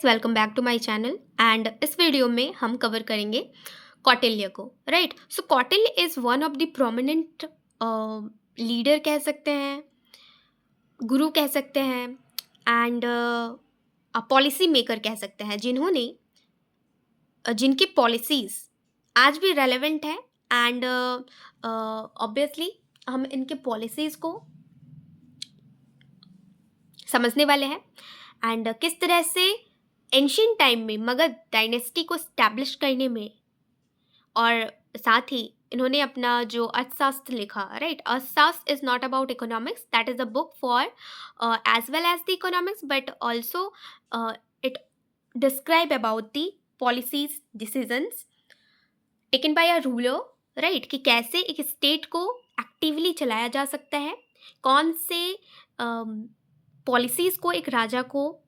Welcome back to my channel and इस video में हम कवर करेंगे कौटिल्य को। Right, so Kautilya is one of the prominent leader कह सकते हैं, गुरु कह सकते हैं एंड पॉलिसी मेकर कह सकते हैं, जिन्होंने जिनकी पॉलिसीज आज भी रेलेवेंट है एंड ऑब्वियसली हम इनके पॉलिसीज को समझने वाले हैं एंड किस तरह से एंशियंट टाइम में मगध डायनेस्टी को स्टैब्लिश करने में और साथ ही इन्होंने अपना जो अर्थशास्त्र लिखा। Right, Arthashastra is not about economics, that is a book for as well as the economics, but also it describe about the policies decisions taken by a ruler. Right, कि कैसे एक स्टेट को एक्टिवली चलाया जा सकता है, कौन से पॉलिसीज को एक राजा को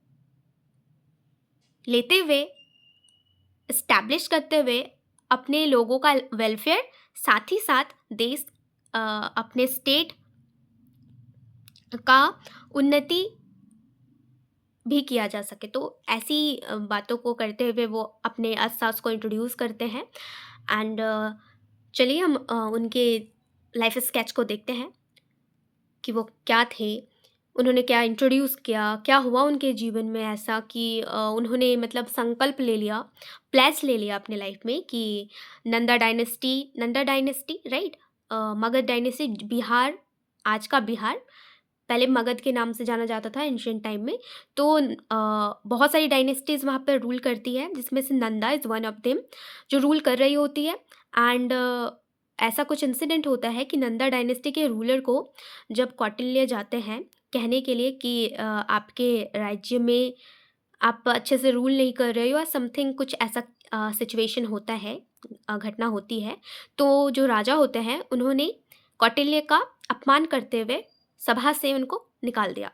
लेते हुए, इस्टेब्लिश करते हुए अपने लोगों का वेलफेयर, साथ ही साथ देश अपने स्टेट का उन्नति भी किया जा सके। तो ऐसी बातों को करते हुए वो अपने अर्थशास्त्र को इंट्रोड्यूस करते हैं एंड चलिए हम उनके लाइफ स्केच को देखते हैं कि वो क्या थे, उन्होंने क्या इंट्रोड्यूस किया, क्या हुआ उनके जीवन में ऐसा कि उन्होंने मतलब संकल्प ले लिया, प्लेस ले लिया अपने लाइफ में कि Nanda dynasty, right, Magadh dynasty, Bihar, आज का बिहार, पहले मगध के नाम से जाना जाता था एंशियंट टाइम में। तो बहुत सारी डायनेस्टीज वहाँ पर रूल करती है, जिसमें से Nanda is one of them, जो रूल कर रही होती है एंड ऐसा कुछ इंसिडेंट होता है कि नंदा डायनेस्टी के रूलर को जब कौटिल्य जाते हैं कहने के लिए कि आपके राज्य में आप अच्छे से रूल नहीं कर रहे हो या समथिंग, कुछ ऐसा सिचुएशन होता है, घटना होती है, तो जो राजा होते हैं उन्होंने कौटिल्य का अपमान करते हुए सभा से उनको निकाल दिया।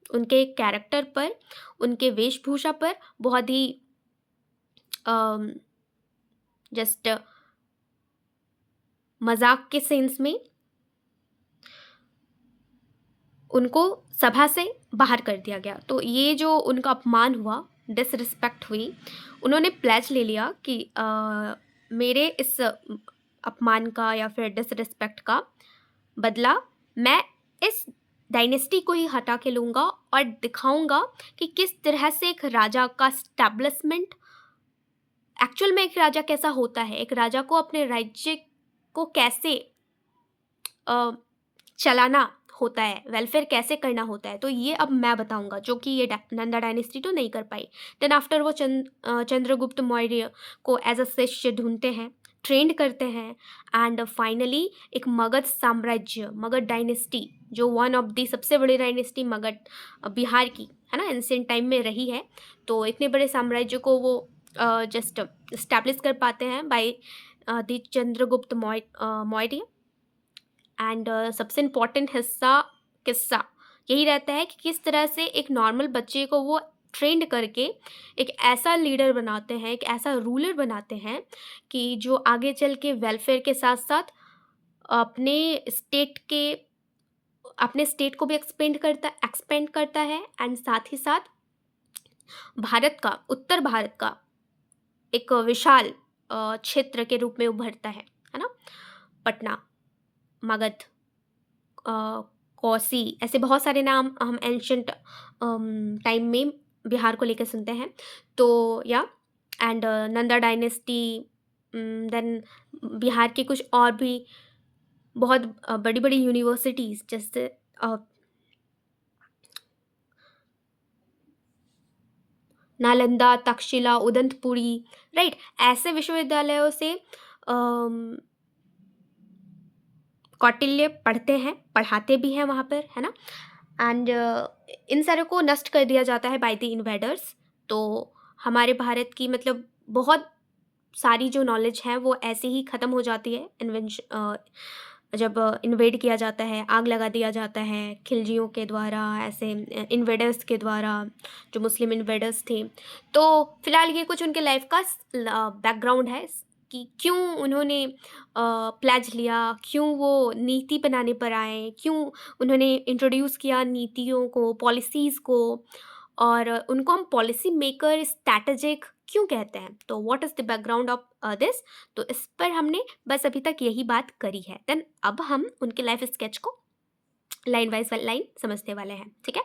उनके कैरेक्टर पर, उनके वेशभूषा पर बहुत ही जस्ट मजाक के सेंस में उनको सभा से बाहर कर दिया गया। तो ये जो उनका अपमान हुआ, डिसरिस्पेक्ट हुई, उन्होंने प्लेज ले लिया कि मेरे इस अपमान का या फिर डिसरिस्पेक्ट का बदला मैं इस डायनेस्टी को ही हटा के लूँगा और दिखाऊंगा कि किस तरह से एक राजा का स्टैब्लिशमेंट, एक्चुअल में एक राजा कैसा होता है, एक राजा को अपने राज्य को कैसे चलाना होता है, वेलफेयर कैसे करना होता है। तो ये अब मैं बताऊंगा, जो कि ये नंदा डायनेस्टी तो नहीं कर पाई। देन आफ्टर वो चंद्रगुप्त मौर्य को एज अ शिष्य ढूंढते हैं, ट्रेंड करते हैं एंड फाइनली एक मगध साम्राज्य, मगध डायनेस्टी, जो वन ऑफ दी सबसे बड़ी डायनेस्टी मगध बिहार की है ना, एंशिएंट टाइम में रही है। तो इतने बड़े साम्राज्य को वो जस्ट स्टैब्लिश कर पाते हैं by the Chandragupta Maurya and सबसे इम्पॉर्टेंट किस्सा यही रहता है कि किस तरह से एक नॉर्मल बच्चे को वो ट्रेंड करके एक ऐसा लीडर बनाते हैं, एक ऐसा रूलर बनाते हैं कि जो आगे चल के वेलफेयर के साथ साथ अपने स्टेट को भी एक्सपेंड करता है एंड साथ ही साथ भारत का, उत्तर भारत का एक विशाल क्षेत्र के रूप में उभरता है ना। पटना, मगध, कौसी, ऐसे बहुत सारे नाम हम एंशंट टाइम में बिहार को लेकर सुनते हैं। तो या and Nanda dynasty, then Bihar के कुछ और भी बहुत बड़ी बड़ी यूनिवर्सिटीज़, जैसे नालंदा, तक्षशिला, उदंतपुरी, राइट, ऐसे विश्वविद्यालयों से कौटिल्य पढ़ते हैं, पढ़ाते भी हैं वहाँ पर, है ना। एंड इन सारों को नष्ट कर दिया जाता है बाय द इन्वेडर्स। तो हमारे भारत की मतलब बहुत सारी जो नॉलेज है वो ऐसे ही ख़त्म हो जाती है जब इन्वेड किया जाता है, आग लगा दिया जाता है खिलजियों के द्वारा, ऐसे इन्वेडर्स के द्वारा, जो मुस्लिम इन्वेडर्स थे। तो फिलहाल ये कुछ उनके लाइफ का बैकग्राउंड है कि क्यों उन्होंने प्लेज लिया, क्यों वो नीति बनाने पर आए, क्यों उन्होंने इंट्रोड्यूस किया नीतियों को, पॉलिसीज़ को, और उनको हम पॉलिसी मेकर, स्ट्रैटेजिक क्यों कहते हैं, तो what is the background of this, तो इस पर हमने बस अभी तक यही बात करी है। देन अब हम उनके लाइफ स्केच को लाइन वाइज लाइन समझने वाले हैं, ठीक है।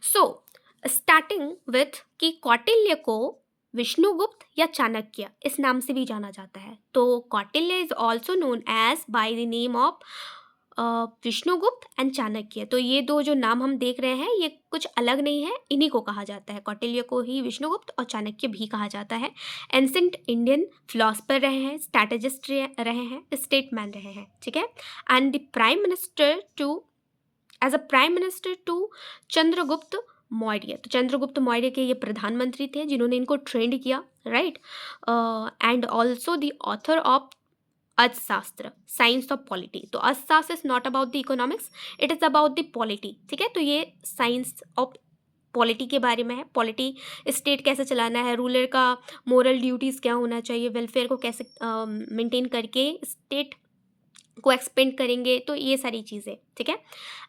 सो स्टार्टिंग विथ कि कौटिल्य को विष्णुगुप्त या चाणक्य इस नाम से भी जाना जाता है। तो Kautilya is also known as by the name of Vishnugupta and Chanakya. तो ये दो जो नाम हम देख रहे हैं ये कुछ अलग नहीं है, इन्हीं को कहा जाता है। कौटिल्य को ही विष्णुगुप्त और चाणक्य भी कहा जाता है। एंसेंट इंडियन फिलोसफर रहे हैं, स्ट्रैटेजिस्ट रहे हैं, स्टेटमैन रहे हैं, ठीक है। And the prime minister to as a prime minister to Chandragupta Maurya. तो चंद्रगुप्त मौर्य के ये प्रधानमंत्री थे जिन्होंने इनको ट्रेंड किया, right. And also the author of अर्थशास्त्र, साइंस ऑफ पॉलिटी। तो अर्थशास्त्र is not about the economics, it is about the polity, ठीक है। तो ये साइंस ऑफ पॉलिटी के बारे में है। पॉलिटी, स्टेट कैसे चलाना है, रूलर का मोरल ड्यूटीज़ क्या होना चाहिए, वेलफेयर को कैसे मेंटेन करके स्टेट को एक्सपेंड करेंगे, तो ये सारी चीज़ें, ठीक है।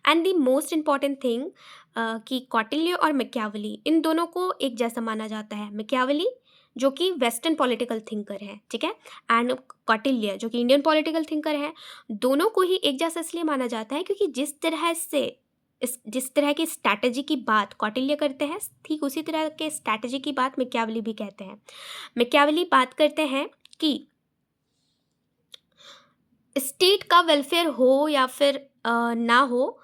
And the most important thing कि कौटिल्य और मैकियावेली इन दोनों को एक जैसा माना जाता है। मैकियावेली जो कि वेस्टर्न पॉलिटिकल थिंकर है, ठीक है, एंड कौटिल्य जो कि इंडियन पॉलिटिकल थिंकर है। दोनों को ही एक जैसा इसलिए माना जाता है क्योंकि जिस तरह की स्ट्रैटेजी की बात कौटिल्य करते हैं, ठीक उसी तरह के स्ट्रैटेजी की बात मैकियावेली भी कहते हैं। मैकियावेली बात करते हैं कि स्टेट का वेलफेयर हो या फिर ना हो,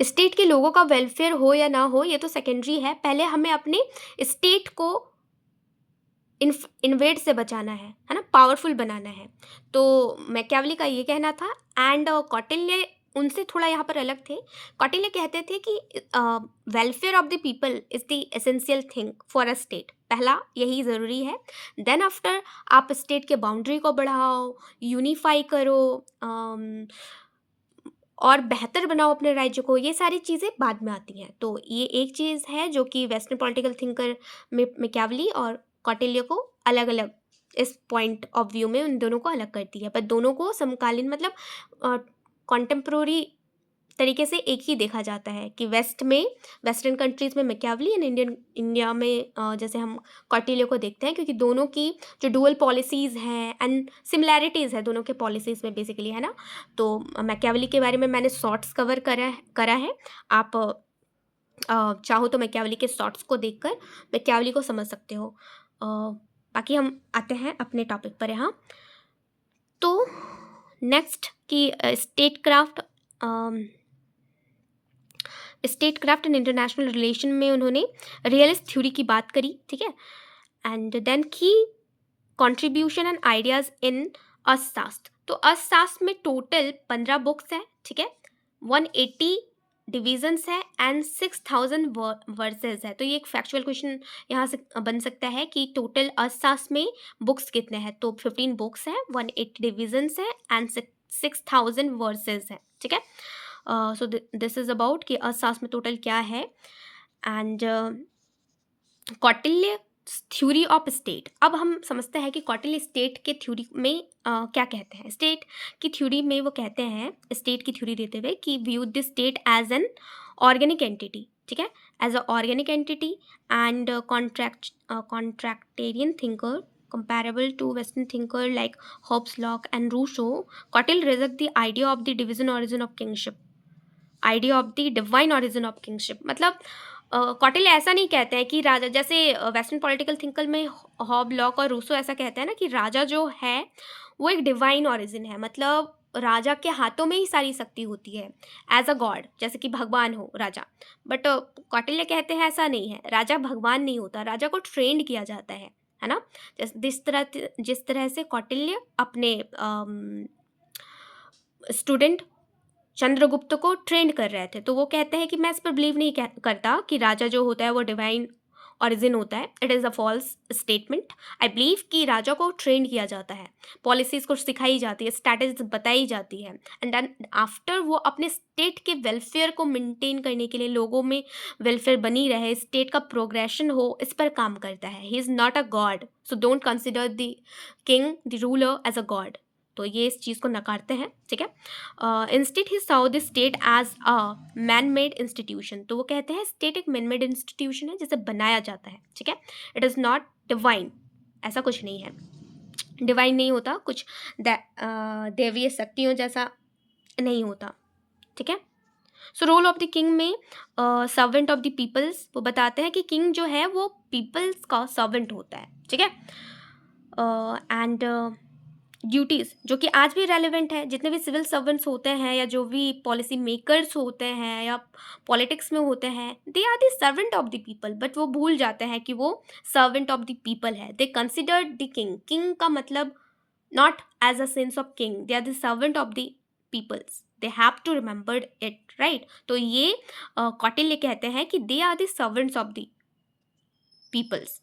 स्टेट के लोगों का वेलफेयर हो या ना हो ये तो सेकेंडरी है, पहले हमें अपने स्टेट को इन्वेड से बचाना है ना, पावरफुल बनाना है। तो मैकियावेली का ये कहना था। एंड कौटिल्य उनसे थोड़ा यहाँ पर अलग थे। कौटिल्य कहते थे कि welfare of the people is the essential thing for a state, पहला यही ज़रूरी है। देन आफ्टर आप स्टेट के बाउंड्री को बढ़ाओ, यूनिफाई करो, और बेहतर बनाओ अपने राज्य को, ये सारी चीज़ें बाद में आती हैं। तो ये एक चीज़ है जो कि वेस्टर्न पॉलिटिकल थिंकर में मैकियावेली और कौटिल्य को अलग अलग इस पॉइंट ऑफ व्यू में उन दोनों को अलग करती है, पर दोनों को समकालीन मतलब कॉन्टेम्प्रोरी तरीके से एक ही देखा जाता है कि वेस्टर्न कंट्रीज़ में मैकियावेली एंड इंडिया में जैसे हम कौटिल्य को देखते हैं, क्योंकि दोनों की जो डुअल पॉलिसीज़ हैं एंड सिमिलैरिटीज़ है दोनों के पॉलिसीज़ में बेसिकली, है ना। तो मैकियावेली के बारे में मैंने शॉर्ट्स कवर करा है। आप चाहो तो मैकियावेली के शॉर्ट्स को देखकर मैकियावेली को समझ सकते हो। बाकी हम आते हैं अपने टॉपिक पर यहाँ। तो नेक्स्ट की state craft and international relation में उन्होंने रियलिस्ट थ्योरी की बात करी, ठीक है। एंड देन की कंट्रीब्यूशन एंड आइडियाज़ इन अर्थशास्त्र। तो अर्थशास्त्र में टोटल 15 बुक्स हैं, ठीक है, 180 डिविजन्स है एंड 6000 वर्सेस है। तो ये एक फैक्चुअल क्वेश्चन यहाँ से बन सकता है कि टोटल अर्थशास्त्र में बुक्स कितने हैं, तो 15 बुक्स हैं, 180 डिविजन्स है एंड 6000 वर्सेस है, ठीक है। सो दिस इज़ अबाउट कि अर्थशास्त्र में टोटल क्या है। And Kautilya theory of state. अब हम समझते हैं कि कौटिल्य स्टेट के थ्योरी में क्या कहते हैं। स्टेट की थ्योरी में वो कहते हैं, स्टेट की थ्योरी देते हुए, कि view the state as an organic entity, ठीक है, as a organic entity and contractarian thinker comparable to Western thinker like Hobbes, Locke and Rousseau. Cautil reject the idea of the divine origin of kingship, idea of the divine origin of kingship। मतलब कौटिल्य ऐसा नहीं कहते हैं कि राजा, जैसे western political thinker में hob, lock और Rousseau ऐसा कहते हैं ना कि राजा जो है वो एक डिवाइन ओरिजिन है, मतलब राजा के हाथों में ही सारी शक्ति होती है, एज अ गॉड, जैसे कि भगवान हो राजा। बट कौटिल्य कहते हैं ऐसा नहीं है, राजा भगवान नहीं होता, राजा को ट्रेंड किया जाता है ना। जिस तरह से कौटिल्य अपने स्टूडेंट चंद्रगुप्त को ट्रेंड कर रहे थे, तो वो कहते हैं कि मैं इस पर बिलीव नहीं करता कि राजा जो होता है वो डिवाइन ओरिजिन होता है, it is a false statement. I believe कि राजा को ट्रेंड किया जाता है, पॉलिसीज़ को सिखाई जाती है, स्ट्रैटेजीज बताई जाती है, एंड देन आफ्टर वो अपने स्टेट के वेलफेयर को मेंटेन करने के लिए, लोगों में वेलफेयर बनी रहे, स्टेट का प्रोग्रेशन हो, इस पर काम करता है। He is not a god, so don't consider the king the ruler as a god. तो ये इस चीज़ को नकारते हैं, ठीक है। Instead he saw the state as a man made institution, तो वो कहते हैं स्टेट एक मैन मेड इंस्टीट्यूशन है जिसे बनाया जाता है, ठीक है। इट इज़ नॉट डिवाइन, ऐसा कुछ नहीं है, डिवाइन नहीं होता, कुछ देवीय शक्तियों जैसा नहीं होता, ठीक है। So role of the king में सर्वेंट ऑफ द पीपल्स, वो बताते हैं कि किंग जो है वो पीपल्स का सर्वेंट होता है, ठीक है। एंड ड्यूटीज़ जो कि आज भी रेलिवेंट है, जितने भी सिविल सर्वेंट्स होते हैं या जो भी पॉलिसी मेकर्स होते हैं या पॉलिटिक्स में होते हैं, they are the servant of the people, but वो भूल जाते हैं कि वो सर्वेंट ऑफ द पीपल है। They consider the king, king का मतलब not as a sense of king, they are the servant of the peoples, they have to remember it, right। तो ये कौटिल्य कहते हैं कि they are the servants of the peoples।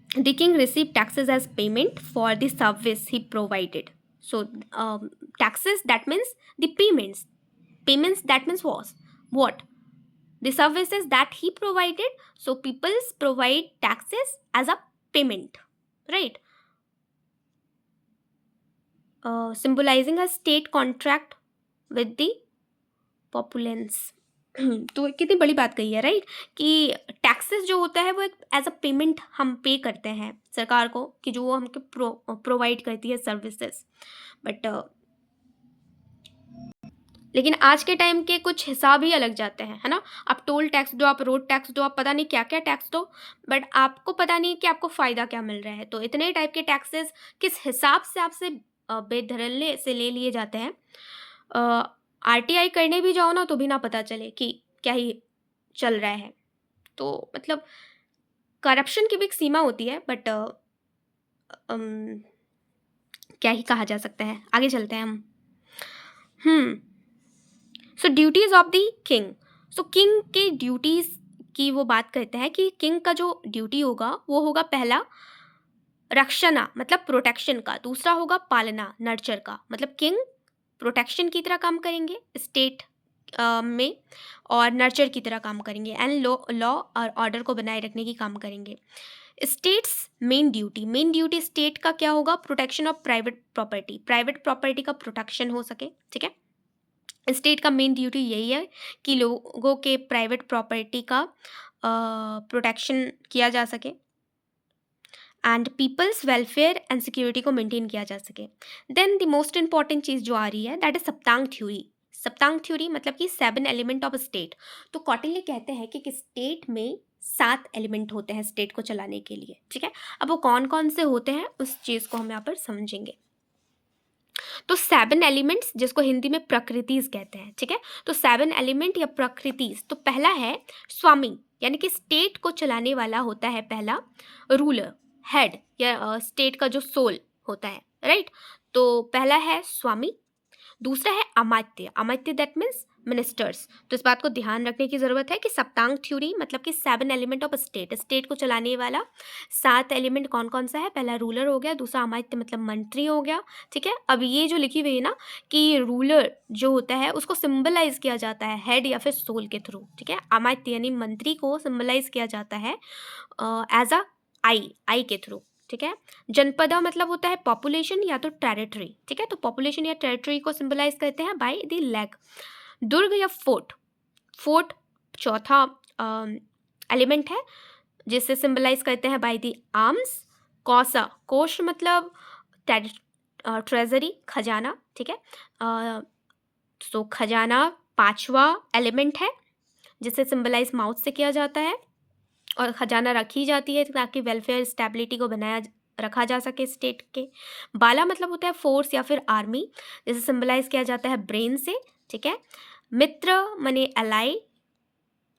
The king received taxes as payment for the service he provided, so taxes, that means the payments that means was what, the services that he provided, so peoples provide taxes as a payment, right। Symbolising a state contract with the populace. तो कितनी बड़ी बात कही है, right, कि taxes जो होता है वो एक एज अ पेमेंट हम पे करते हैं सरकार को, कि जो वो हमको प्रोवाइड करती है सर्विसेज। बट लेकिन आज के टाइम के कुछ हिसाब ही अलग जाते हैं, है ना। आप टोल टैक्स दो, आप रोड टैक्स दो, आप पता नहीं क्या क्या टैक्स दो, बट आपको पता नहीं कि आपको फ़ायदा क्या मिल रहा है। तो इतने टाइप के टैक्सेस किस हिसाब से आपसे बेधड़ल्ले से ले लिए जाते हैं। आरटीआई करने भी जाओ ना तो भी ना पता चले कि क्या ही चल रहा है। तो मतलब करप्शन की भी एक सीमा होती है, बट क्या ही कहा जा सकता है। आगे चलते हैं हम। So duties of the king, so king के ड्यूटीज़ की वो बात करते हैं कि किंग का जो ड्यूटी होगा वो होगा, पहला रक्षणा मतलब प्रोटेक्शन का, दूसरा होगा पालना नर्चर का, मतलब किंग प्रोटेक्शन की तरह काम करेंगे स्टेट में और नर्चर की तरह काम करेंगे, एंड लॉ और ऑर्डर को बनाए रखने की काम करेंगे। स्टेट्स मेन ड्यूटी स्टेट का क्या होगा, प्रोटेक्शन ऑफ प्राइवेट प्रॉपर्टी का प्रोटेक्शन हो सके, ठीक है। स्टेट का मेन ड्यूटी यही है कि लोगों के प्राइवेट प्रॉपर्टी का प्रोटेक्शन किया जा सके and peoples welfare and security को मेंटेन किया जा सके। देन द मोस्ट इंपॉर्टेंट चीज़ जो आ रही है दैट इज सप्तांग थ्योरी मतलब कि 7 एलिमेंट ऑफ स्टेट। तो कौटिल्य कहते हैं कि स्टेट में 7 एलिमेंट होते हैं स्टेट को चलाने के लिए, ठीक है। अब वो कौन कौन से होते हैं उस चीज़ को हम यहाँ पर समझेंगे। तो 7 एलिमेंट्स जिसको हिंदी में प्रकृतिज कहते हैं, ठीक है। तो 7 एलिमेंट या प्रकृतिज, तो पहला है स्वामी, यानी कि स्टेट को चलाने वाला होता है पहला रूलर, हेड या स्टेट का जो सोल होता है, राइट। तो पहला है स्वामी, दूसरा है अमात्य दैट मीन्स मिनिस्टर्स। तो इस बात को ध्यान रखने की ज़रूरत है कि सप्तांग थ्योरी मतलब कि 7 एलिमेंट ऑफ स्टेट को चलाने वाला 7 एलिमेंट कौन कौन सा है, पहला रूलर हो गया, दूसरा अमात्य मतलब मंत्री हो गया, ठीक है। अब ये जो लिखी हुई है ना कि रूलर जो होता है उसको सिंबलाइज किया जाता है हेड या फिर सोल के थ्रू, ठीक है। अमात्य यानी मंत्री को सिंबलाइज किया जाता है एज अ आई के थ्रू, ठीक है। जनपदा मतलब होता है पॉपुलेशन या तो टेरिटरी, ठीक है। तो पॉपुलेशन या टेरिटरी को सिंबलाइज करते हैं बाय द लेग। दुर्ग या फोर्ट चौथा एलिमेंट है जिससे सिंबलाइज करते हैं बाय द आर्म्स। कोश मतलब ट्रेजरी खजाना, ठीक है। तो खजाना 5वां एलिमेंट है जिसे सिंबलाइज माउथ से किया जाता है और खजाना रखी जाती है ताकि वेलफेयर स्टेबिलिटी को बनाया रखा जा सके स्टेट के। बाला मतलब होता है फोर्स या फिर आर्मी, जिसे सिंबलाइज किया जाता है ब्रेन से, ठीक है। मित्र माने अलाई,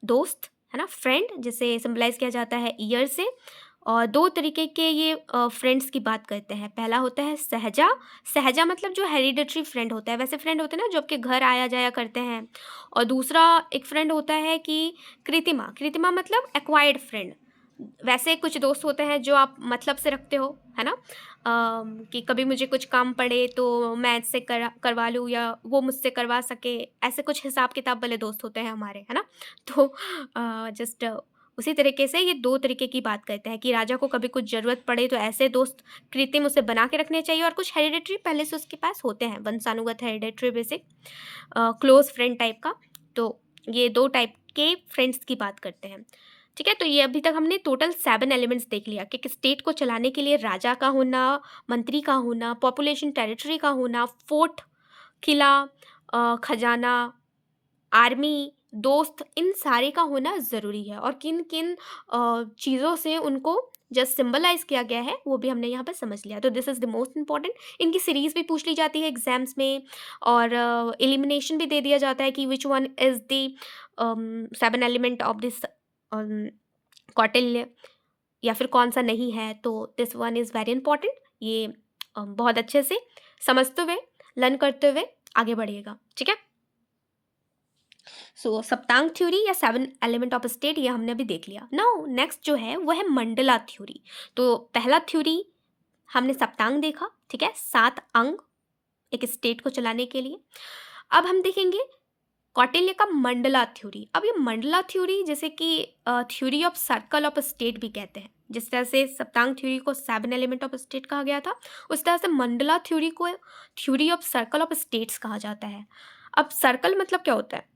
दोस्त, है ना, फ्रेंड, जिसे सिंबलाइज किया जाता है ईयर से। और 2 तरीके के ये फ्रेंड्स की बात करते हैं। पहला होता है सहजा मतलब जो हेरिडेटरी फ्रेंड होता है, वैसे फ्रेंड होते हैं ना जो आपके घर आया जाया करते हैं। और दूसरा एक फ्रेंड होता है कि कृतिमा मतलब एक्वायर्ड फ्रेंड, वैसे कुछ दोस्त होते हैं जो आप मतलब से रखते हो, है ना, कि कभी मुझे कुछ काम पड़े तो मैं इससे करवा लूँ या वो मुझसे करवा सके, ऐसे कुछ हिसाब किताब वाले दोस्त होते हैं हमारे, है ना। तो जस्ट उसी तरीके से ये 2 तरीके की बात करते हैं कि राजा को कभी कुछ ज़रूरत पड़े तो ऐसे दोस्त कृत्रिम उसे बना के रखने चाहिए, और कुछ हेरिडिटरी पहले से उसके पास होते हैं, वंशानुगत hereditary basic close friend type का। तो ये 2 टाइप के फ्रेंड्स की बात करते हैं। ठीक है? तो ये अभी तक हमने टोटल 7 एलिमेंट्स देख लिया कि एक स्टेट को चलाने के लिए राजा का होना, मंत्री का होना, पॉपुलेशन टेरिटरी का होना, फोर्ट, किला, खजाना, आर्मी, दोस्त, इन सारे का होना ज़रूरी है, और किन-किन चीज़ों से उनको जस्ट सिंबलाइज़ किया गया है, वो भी हमने यहाँ पे समझ लिया। तो this is the most important. इनकी सीरीज़ भी पूछ ली जाती है एग्ज़ाम्स में, और एलिमिनेशन भी दे दिया जाता है कि which one is the 7 element of this Kautilya, या फिर कौन-सा नहीं है। तो this one is very important. ये बहुत अच्छे से समझते हुए, लर्न करते हुए आगे बढ़िएगा। ठीक है? सो सप्तांग थ्योरी या 7 एलिमेंट ऑफ स्टेट ये हमने अभी देख लिया। नाउ नेक्स्ट जो है वो है मंडला थ्योरी। तो पहला थ्योरी हमने सप्तांग देखा, ठीक है, 7 अंग एक स्टेट को चलाने के लिए। अब हम देखेंगे कौटिल्य का मंडला थ्योरी। अब ये मंडला थ्योरी जैसे कि theory of circle of state भी कहते हैं। जिस तरह से सप्तांग थ्योरी को 7 एलिमेंट ऑफ स्टेट कहा गया था, उस तरह से मंडला थ्योरी को theory of circle of states कहा जाता है। अब सर्कल मतलब क्या होता है?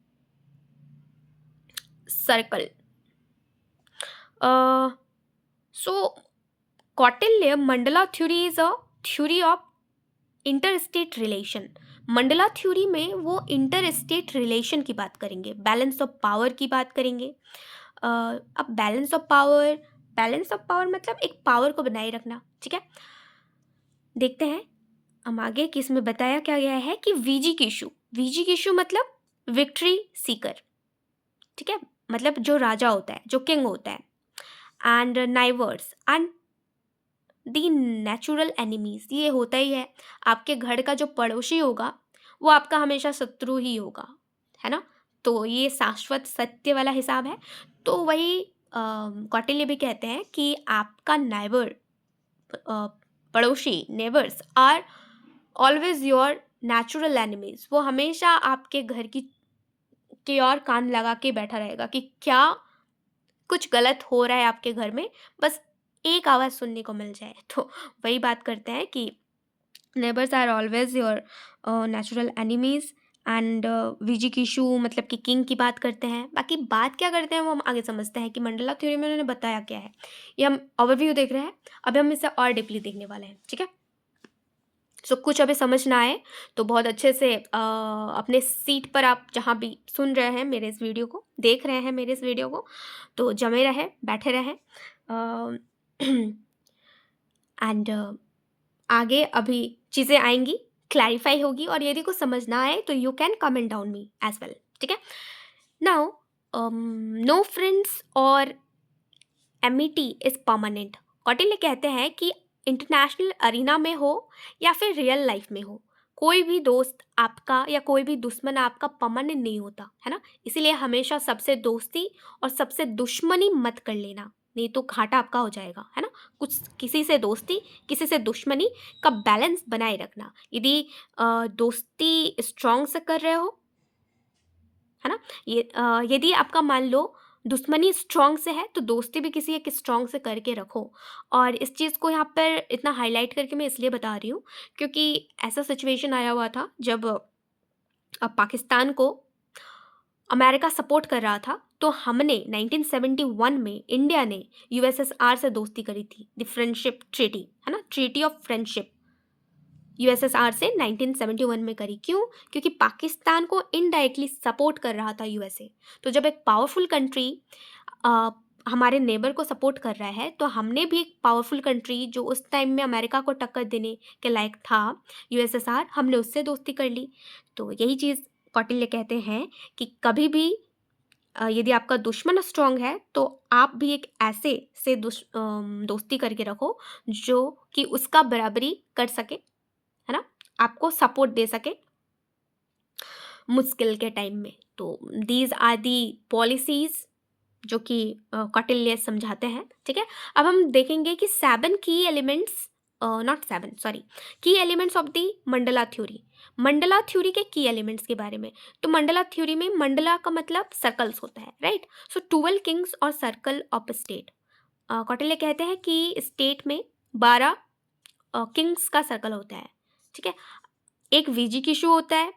Circle, so Kautilya Mandla theory is a theory of inter state relation. Mandla theory में वो इंटर स्टेट रिलेशन की बात करेंगे, बैलेंस ऑफ पावर की बात करेंगे। अब बैलेंस ऑफ पावर मतलब एक पावर को बनाए रखना। ठीक है, देखते हैं हम आगे कि इसमें बताया क्या गया है कि वीजी किशु मतलब विक्ट्री सीकर। ठीक है, मतलब जो राजा होता है, जो किंग होता है, and neighbours and the natural enemies, ये होता ही है। आपके घर का जो पड़ोसी होगा वो आपका हमेशा शत्रु ही होगा, है ना। तो ये शाश्वत सत्य वाला हिसाब है। तो वही कौटिल्य भी कहते हैं कि आपका नाइबर, पड़ोसी, neighbours are always your natural enemies. वो हमेशा आपके घर की ओर कान लगा के बैठा रहेगा कि क्या कुछ गलत हो रहा है आपके घर में, बस एक आवाज़ सुनने को मिल जाए। तो वही बात करते हैं कि neighbours are always your natural enemies, and वीजी किशु मतलब कि किंग की बात करते हैं। बाकी बात क्या करते हैं वो हम आगे समझते हैं कि मंडला थ्योरी में उन्होंने बताया क्या है। ये हम ओवरव्यू देख रहे हैं, अभी हम इसे और डीपली देखने वाले हैं। ठीक है, सो कुछ अभी समझ ना आए तो बहुत अच्छे से अपने सीट पर, आप जहाँ भी सुन रहे हैं मेरे इस वीडियो को, देख रहे हैं मेरे इस वीडियो को, तो जमे रहें, बैठे रहें, एंड आगे अभी चीज़ें आएंगी, क्लैरिफाई होगी, और यदि कुछ समझ ना आए तो you can comment down me as well. ठीक है, नाउ नो फ्रेंड्स और एमिटी इज परमानेंट। कौटिल्य कहते हैं कि इंटरनेशनल अरीना में हो या फिर रियल लाइफ में हो, कोई भी दोस्त आपका या कोई भी दुश्मन आपका परमानेंट नहीं होता, है ना। इसीलिए हमेशा सबसे दोस्ती और सबसे दुश्मनी मत कर लेना, नहीं तो घाटा आपका हो जाएगा, है ना। कुछ किसी से दोस्ती, किसी से दुश्मनी का बैलेंस बनाए रखना। यदि दोस्ती स्ट्रांग से कर रहे हो, है ना, ये यदि आपका मान लो दुश्मनी स्ट्रांग से है तो दोस्ती भी किसी एक स्ट्रांग से करके रखो। और इस चीज़ को यहाँ पर इतना हाईलाइट करके मैं इसलिए बता रही हूँ क्योंकि ऐसा सिचुएशन आया हुआ था जब पाकिस्तान को अमेरिका सपोर्ट कर रहा था, तो हमने 1971 में इंडिया ने यूएसएसआर से दोस्ती करी थी, द फ्रेंडशिप ट्रीटी, है ना, ट्रीटी ऑफ फ्रेंडशिप यूएसएसआर से 1971 में करी। क्यों? क्योंकि पाकिस्तान को इनडायरेक्टली सपोर्ट कर रहा था यूएसए। तो जब एक पावरफुल कंट्री हमारे नेबर को सपोर्ट कर रहा है, तो हमने भी एक पावरफुल कंट्री जो उस टाइम में अमेरिका को टक्कर देने के लायक था, यूएसएसआर, हमने उससे दोस्ती कर ली। तो यही चीज़ कौटिल्य कहते हैं कि कभी भी यदि आपका दुश्मन स्ट्रांग है तो आप भी एक ऐसे से दोस्ती करके रखो जो कि उसका बराबरी कर सके, है ना, आपको सपोर्ट दे सके मुश्किल के टाइम में। तो दीज आर दी पॉलिसीज जो कि कौटिल्य समझाते हैं। ठीक है, अब हम देखेंगे कि 7 की एलिमेंट्स नॉट 7 सॉरी, की elements of the Mandla theory. Mandla theory के की एलिमेंट्स के बारे में। तो मंडला थ्योरी में मंडला का मतलब सर्कल्स होता है, राइट। सो 12 किंग्स और सर्कल ऑफ स्टेट। कौटिल्य कहते हैं कि स्टेट में 12 किंग्स का सर्कल होता है, ठीक है। एक विजिकिशु होता है,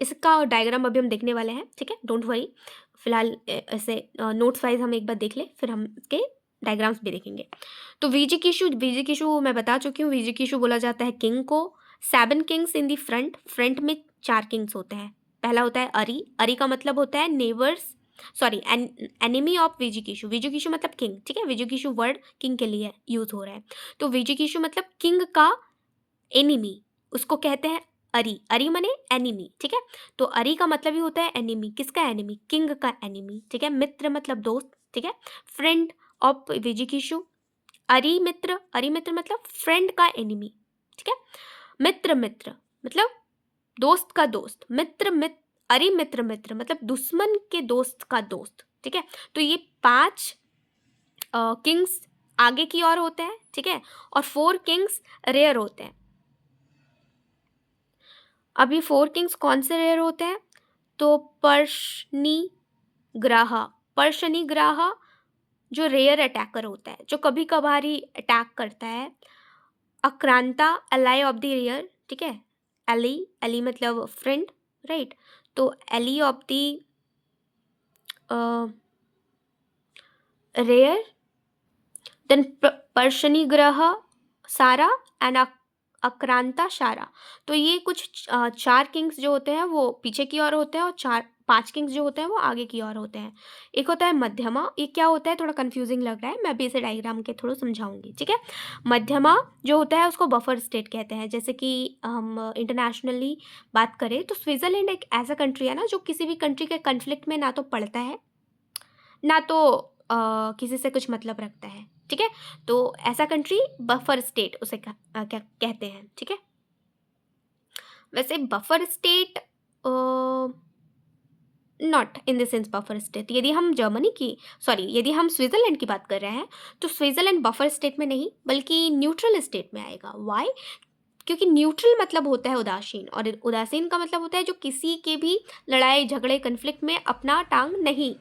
इसका डायग्राम अभी हम देखने वाले हैं, ठीक है, डोंट वरी। फिलहाल ऐसे नोट्स वाइज हम एक बार देख ले, फिर हम इसके डायग्राम्स भी देखेंगे। तो विजिकिशु मैं बता चुकी हूँ, विजिकिशु बोला जाता है किंग को। 7 kings in the front, front में 4 किंग्स होते हैं। पहला होता है अरी, अरी का मतलब होता है नेवर्स, सॉरी एनिमी ऑफ विजिकिशु। विजिकिशु मतलब किंग, ठीक है, विजिकिशु वर्ड किंग के लिए यूज हो रहा है। तो विजिकिशु मतलब किंग का एनिमी, उसको कहते हैं अरी। अरी माने एनिमी, ठीक है। तो अरी का मतलब ही होता है एनिमी। किसका एनिमी? किंग का एनिमी, ठीक है। मित्र मतलब दोस्त, ठीक है। फ्रेंड ऑफ विजिकिशु, अरी मित्र, अरी मित्र मतलब फ्रेंड का एनिमी, ठीक है। मित्र मित्र मतलब दोस्त का दोस्त, मित्र मित्र, अरी मित्र मित्र मतलब दुश्मन के दोस्त का दोस्त, ठीक है। तो ये 5 किंग्स आगे की ओर होते हैं, ठीक है, और 4 किंग्स रेयर होते हैं। अब ये 4 किंग्स कौन से रेयर होते हैं? तो पर्शनिग्राह, पर्शनिग्राह जो रेयर अटैकर होता है, जो कभी कभार ही अटैक करता है। अक्रांता एलाई ऑफ द रेयर, ठीक है। एली, एली मतलब फ्रेंड, राइट। तो ally of the rear, then पर्शनिग्रह सारा एंड अक्रांता शारा। तो ये कुछ 4 किंग्स जो होते हैं वो पीछे की ओर होते हैं, और 5 किंग्स जो होते हैं वो आगे की ओर होते हैं। एक होता है मध्यमा, ये क्या होता है? थोड़ा कंफ्यूजिंग लग रहा है, मैं अभी इसे डायग्राम के थ्रू समझाऊंगी, ठीक है। मध्यमा जो होता है उसको बफर स्टेट कहते हैं। जैसे कि हम इंटरनेशनली बात करें तो स्विट्जरलैंड एक ऐसा कंट्री है ना जो किसी भी कंट्री के कन्फ्लिक्ट में ना तो पड़ता है, ना तो किसी से कुछ मतलब रखता है, ठीक है। तो ऐसा कंट्री बफर स्टेट उसे क्या कहते हैं, ठीक है। वैसे buffer state not in the sense buffer state. यदि हम जर्मनी की, सॉरी, यदि हम स्विट्जरलैंड की बात कर रहे हैं तो स्विट्जरलैंड बफर स्टेट में नहीं बल्कि न्यूट्रल स्टेट में आएगा। वाई? क्योंकि न्यूट्रल मतलब होता है उदासीन, और उदासीन का मतलब होता है जो किसी के भी लड़ाई झगड़े कन्फ्लिक्ट में अपना टांग नहीं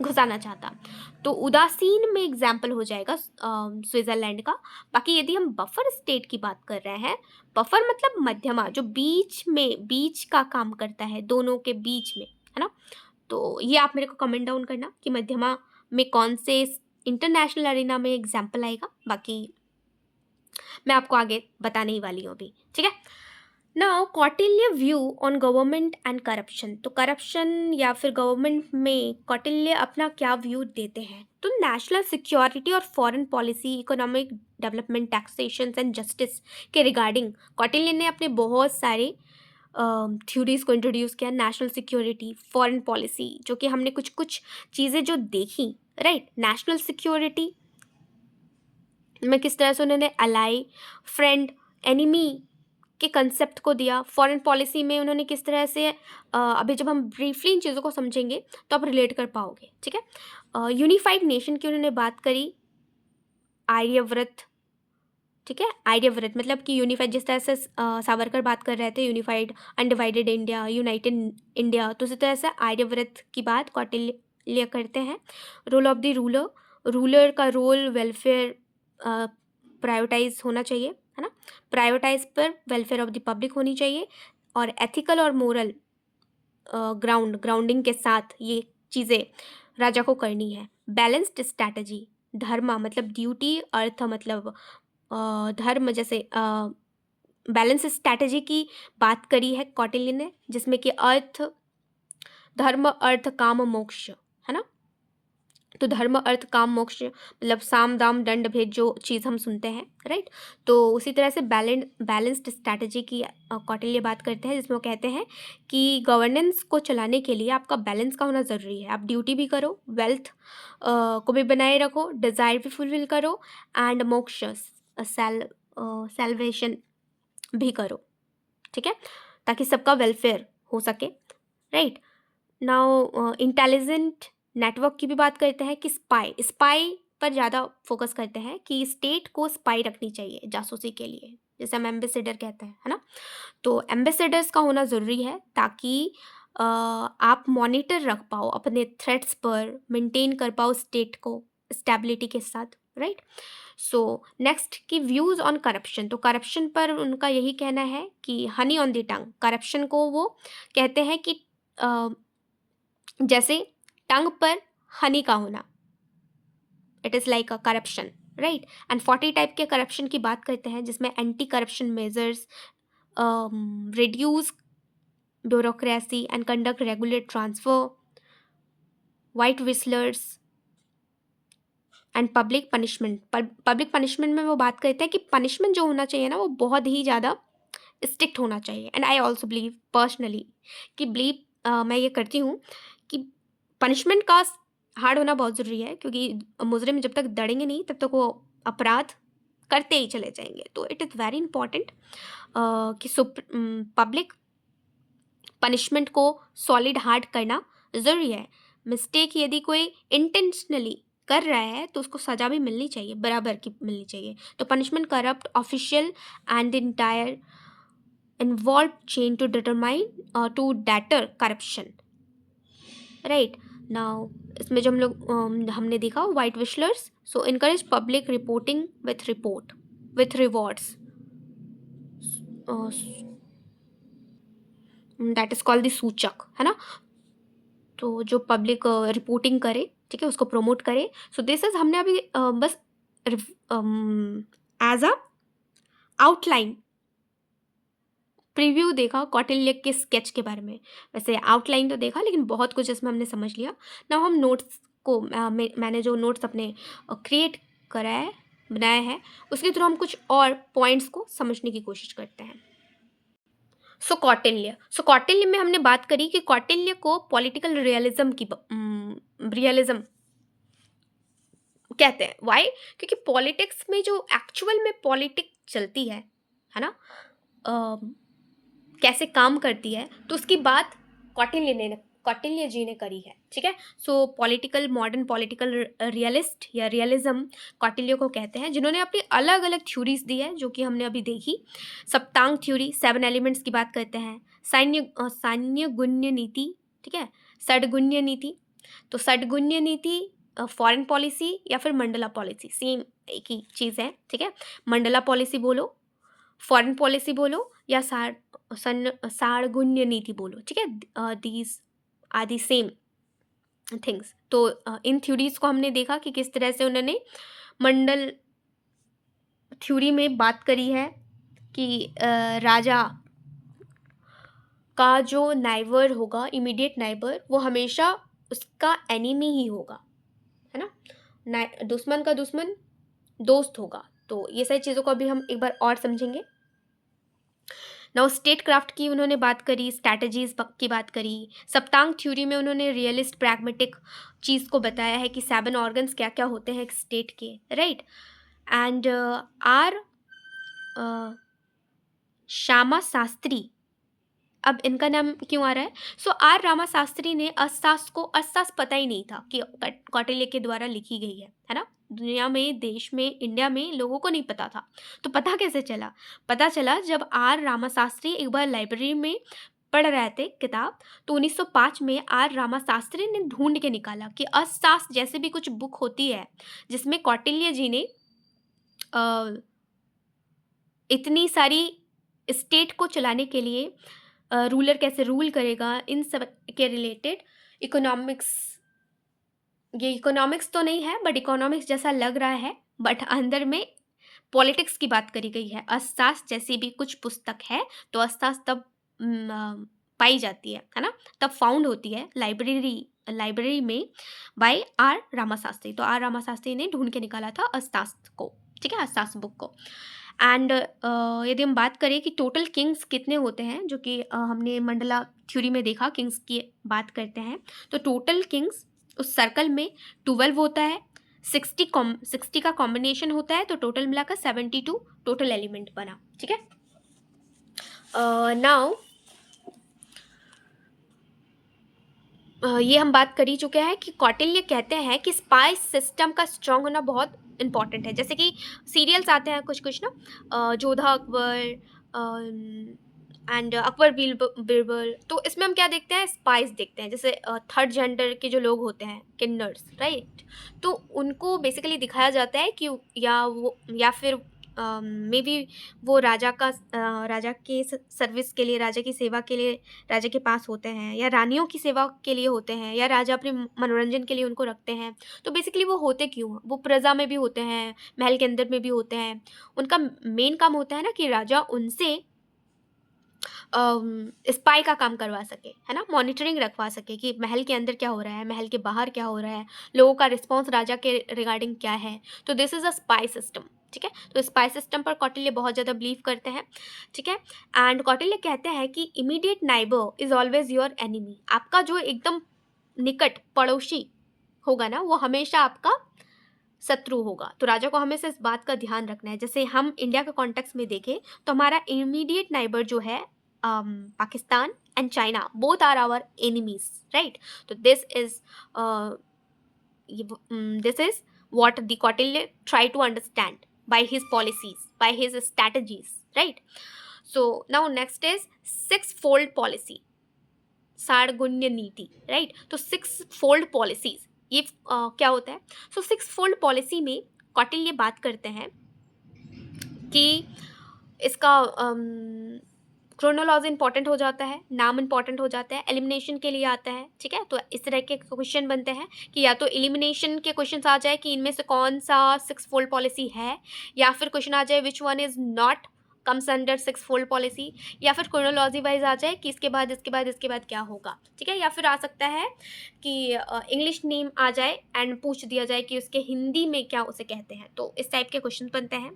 घुसाना चाहता। तो उदासीन में एग्जाम्पल हो जाएगा स्विट्जरलैंड का। बाकी यदि हम बफर स्टेट की बात कर रहे हैं, बफर मतलब मध्यमा, जो बीच में, बीच का काम करता है, दोनों के बीच में, है ना। तो ये आप मेरे को कमेंट डाउन करना कि मध्यमा में कौन से इंटरनेशनल अरीना में एग्जाम्पल आएगा। बाकी मैं आपको आगे बताने ही वाली हूँ अभी, ठीक है। Now Kautilya view on government and corruption. तो करप्शन या फिर गवर्नमेंट में कौटिल्य अपना क्या व्यू देते हैं? तो नेशनल सिक्योरिटी और foreign policy, economic development, taxation and justice के रिगार्डिंग कौटिल्य ने अपने बहुत सारे थ्योरीज को इंट्रोड्यूस किया। नेशनल सिक्योरिटी, फॉरेन पॉलिसी, जो कि हमने कुछ कुछ चीज़ें जो देखी, राइट। नेशनल सिक्योरिटी में किस तरह से उन्होंने अलाई, फ्रेंड, एनिमी के कंसेप्ट को दिया। फॉरेन पॉलिसी में उन्होंने किस तरह से अभी जब हम ब्रीफली इन चीज़ों को समझेंगे तो आप रिलेट कर पाओगे, ठीक है। यूनिफाइड नेशन की उन्होंने बात करी, आर्यव्रत, ठीक है। आर्यव्रत मतलब कि यूनिफाइड, जिस तरह से सावरकर बात कर रहे थे unified undivided India, United India, तो उसी तरह से आर्यव्रत की बात कौटिल्य करते हैं। Role of the ruler, ruler का रोल वेलफेयर प्रायोरिटाइज होना चाहिए, है ना। प्रायोरिटाइज पर वेलफेयर ऑफ द पब्लिक होनी चाहिए, और एथिकल और मोरल ग्राउंडिंग के साथ ये चीज़ें राजा को करनी है। बैलेंस्ड स्ट्रैटेजी, धर्म मतलब ड्यूटी, अर्थ मतलब धर्म, जैसे बैलेंस स्ट्रैटेजी की बात करी है कौटिल्य ने, जिसमें कि अर्थ, धर्म, अर्थ, काम, मोक्ष, है ना। तो धर्म, अर्थ, काम, मोक्ष मतलब साम दाम दंड भेद जो चीज़ हम सुनते हैं, राइट। तो उसी तरह से बैलेंस्ड स्ट्रैटेजी की कौटिल्य बात करते हैं, जिसमें वो कहते हैं कि गवर्नेंस को चलाने के लिए आपका बैलेंस का होना ज़रूरी है। आप ड्यूटी भी करो, वेल्थ को भी बनाए रखो, डिज़ायर भी फुलफिल करो, एंड मोक्ष सेल्वेशन भी करो, ठीक है, ताकि सबका वेलफेयर हो सके, राइट। नाउ इंटेलिजेंट नेटवर्क की भी बात करते हैं कि स्पाई, स्पाई पर ज़्यादा फोकस करते हैं कि स्टेट को स्पाई रखनी चाहिए जासूसी के लिए, जैसे हम एम्बेसडर कहते हैं, है ना? तो एम्बेसडर्स का होना ज़रूरी है ताकि आप मॉनिटर रख पाओ अपने थ्रेट्स पर, मेंटेन कर पाओ स्टेट को स्टेबिलिटी के साथ, राइट? सो नेक्स्ट कि व्यूज़ ऑन करप्शन, तो करप्शन पर उनका यही कहना है कि Honey on the tongue, corruption को वो कहते हैं कि जैसे टंग पर हनी का होना, it is like a corruption, right? And 40 type के करप्शन की बात करते हैं, जिसमें anti corruption measures, reduce bureaucracy and conduct regulate transfer, white whistlers and public punishment. Public punishment में वो बात करते हैं कि पनिशमेंट जो होना चाहिए ना, वो बहुत ही ज़्यादा स्ट्रिक्ट होना चाहिए। And I also believe personally कि मैं ये करती हूँ कि पनिशमेंट का हार्ड होना बहुत ज़रूरी है, क्योंकि मुजरिम जब तक दड़ेंगे नहीं तब तक वो अपराध करते ही चले जाएंगे। तो इट इज़ वेरी इंपॉर्टेंट कि पब्लिक पनिशमेंट को सॉलिड हार्ड करना ज़रूरी है। मिस्टेक यदि कोई इंटेंशनली कर रहा है तो उसको सज़ा भी मिलनी चाहिए, बराबर की मिलनी चाहिए। तो punishment corrupt official and entire involve chain to determine to deter corruption, right? Now इसमें जो हम लोग हमने देखा white whistlers, so encourage public reporting with rewards, that is called the सूचक, है ना? तो जो पब्लिक रिपोर्टिंग करे, ठीक है, उसको प्रमोट करे। सो दिस इज हमने अभी बस एज अ आउटलाइन प्रीव्यू देखा कौटिल्य के स्केच के बारे में। वैसे आउटलाइन तो देखा, लेकिन बहुत कुछ इसमें हमने समझ लिया। ना हम नोट्स को मैंने जो नोट्स अपने क्रिएट करा है, बनाया है, उसके थ्रू हम कुछ और पॉइंट्स को समझने की कोशिश करते हैं। सो कौटिल्य में हमने बात करी कि कौटिल्य को पॉलिटिकल रियलिज्म कहते हैं। वाई? क्योंकि पॉलिटिक्स में जो एक्चुअल में पॉलिटिक्स चलती है ना, कैसे काम करती है, तो उसकी बात कौटिल्य जी ने करी है, ठीक है? सो मॉडर्न पॉलिटिकल रियलिस्ट या रियलिज्म कौटिल्य को कहते हैं, जिन्होंने अपनी अलग अलग थ्योरीज दी है, जो कि हमने अभी देखी। सप्तांग थ्योरी, 7 एलिमेंट्स की बात करते हैं। सान्य गुण्य नीति, ठीक है, षडगुण्य नीति। तो षडगुण्य नीति फॉरेन पॉलिसी या फिर मंडला पॉलिसी, सेम एक ही चीज़ है, ठीक है? मंडला पॉलिसी बोलो, फॉरेन पॉलिसी बोलो, या सारगुण्य नीति बोलो, ठीक है? These are the same things. तो इन थ्योरीज को हमने देखा कि किस तरह से उन्होंने मंडल थ्योरी में बात करी है कि राजा का जो नाइबर होगा, इमीडिएट नाइबर, वो हमेशा उसका एनिमी ही होगा, है ना? दुश्मन का दुश्मन दोस्त होगा। तो ये सारी चीज़ों को अभी हम एक बार और समझेंगे। नाउ स्टेट क्राफ्ट की उन्होंने बात करी, स्ट्रैटेजीज की बात करी। सप्तांग थ्योरी में उन्होंने रियलिस्ट प्रैग्मेटिक चीज़ को बताया है कि 7 ऑर्गन्स क्या क्या होते हैं एक स्टेट के, right? And R Shyama Shastri, अब इनका नाम क्यों आ रहा है? सो आर रामा शास्त्री ने अर्थशास्त्र पता ही नहीं था कि कौटिल्य के द्वारा लिखी गई है ना? दुनिया में, देश में, इंडिया में लोगों को नहीं पता था। तो पता कैसे चला? पता चला जब आर रामा शास्त्री एक बार लाइब्रेरी में पढ़ रहे थे किताब, तो 1905 में आर रामा शास्त्री ने ढूंढ के निकाला कि अर्थशास्त्र जैसे भी कुछ बुक होती है जिसमें कौटिल्य जी ने इतनी सारी स्टेट को चलाने के लिए रूलर कैसे रूल करेगा, इन सब के रिलेटेड इकोनॉमिक्स, ये इकोनॉमिक्स तो नहीं है बट इकोनॉमिक्स जैसा लग रहा है, बट अंदर में पॉलिटिक्स की बात करी गई है। अर्थशास्त्र जैसी भी कुछ पुस्तक है तो अर्थशास्त्र तब पाई जाती है ना, तब फाउंड होती है लाइब्रेरी में बाय आर रामाशास्त्री। तो आर रामाशास्त्री ने ढूंढ के निकाला था अर्थशास्त्र को, ठीक है, अर्थशास्त्र बुक को। एंड यदि हम बात करें कि टोटल किंग्स कितने होते हैं, जो कि हमने मंडला थ्योरी में देखा, किंग्स की बात करते हैं, तो टोटल किंग्स उस सर्कल में 12 होता है। 60 का कॉम्बिनेशन होता है, तो टोटल मिलाकर 72 टोटल एलिमेंट बना, ठीक है? नाउ ये हम बात कर ही चुके हैं कि कौटिल्य कहते हैं कि स्पाई सिस्टम का स्ट्रांग होना बहुत इम्पॉर्टेंट है। जैसे कि सीरियल्स आते हैं कुछ कुछ ना, जोधा अकबर एंड अकबर बीरबल, तो इसमें हम क्या देखते हैं, स्पाइस देखते हैं। जैसे थर्ड जेंडर के जो लोग होते हैं, किन्नर्स, राइट, तो उनको बेसिकली दिखाया जाता है कि या वो या फिर मे बी वो राजा के सर्विस के लिए, राजा की सेवा के लिए राजा के पास होते हैं, या रानियों की सेवा के लिए होते हैं, या राजा अपने मनोरंजन के लिए उनको रखते हैं। तो बेसिकली वो होते क्यों हैं? वो प्रजा में भी होते हैं, महल के अंदर में भी होते हैं। उनका मेन काम होता है ना कि राजा उनसे स्पाई का काम करवा सके, है ना, मॉनिटरिंग रखवा सके कि महल के अंदर क्या हो रहा है, महल के बाहर क्या हो रहा है, लोगों का रिस्पॉन्स राजा के रिगार्डिंग क्या है। तो this is a spy system. ठीक है, तो स्पाई सिस्टम पर कौटिल्य बहुत ज़्यादा बिलीव करते हैं। ठीक है, एंड कौटिल्य कहते हैं कि immediate neighbour is always your enemy. आपका जो एकदम निकट पड़ोसी होगा ना, वो हमेशा आपका शत्रु होगा। तो राजा को हमेशा इस बात का ध्यान रखना है। जैसे हम इंडिया के कॉन्टेक्स्ट में देखें तो हमारा इमीडिएट नाइबर जो है Pakistan and China, both are our enemies, right. तो this is what the Kautilya try to understand by his policies, by his strategies, right? So now next is six-fold policy, सारगुण्य नीति, right. तो six fold policies, ये क्या होता है? So six fold policy में कौटिल्य बात करते हैं कि इसका क्रोनोलॉजी इंपॉर्टेंट हो जाता है, नाम इंपॉर्टेंट हो जाता है, एलिमिनेशन के लिए आता है। ठीक है, तो इस तरह के क्वेश्चन बनते हैं कि या तो एलिमिनेशन के क्वेश्चन आ जाए कि इनमें से कौन सा सिक्स फोल्ड पॉलिसी है, या फिर क्वेश्चन आ जाए which one is not comes under six fold policy, या फिर क्रोनोलॉजी वाइज आ जाए कि इसके बाद इसके बाद इसके बाद क्या होगा। ठीक है, या फिर आ सकता है कि इंग्लिश नेम आ जाए एंड पूछ दिया जाए कि उसके हिंदी में क्या उसे कहते हैं। तो इस टाइप के क्वेश्चन बनते हैं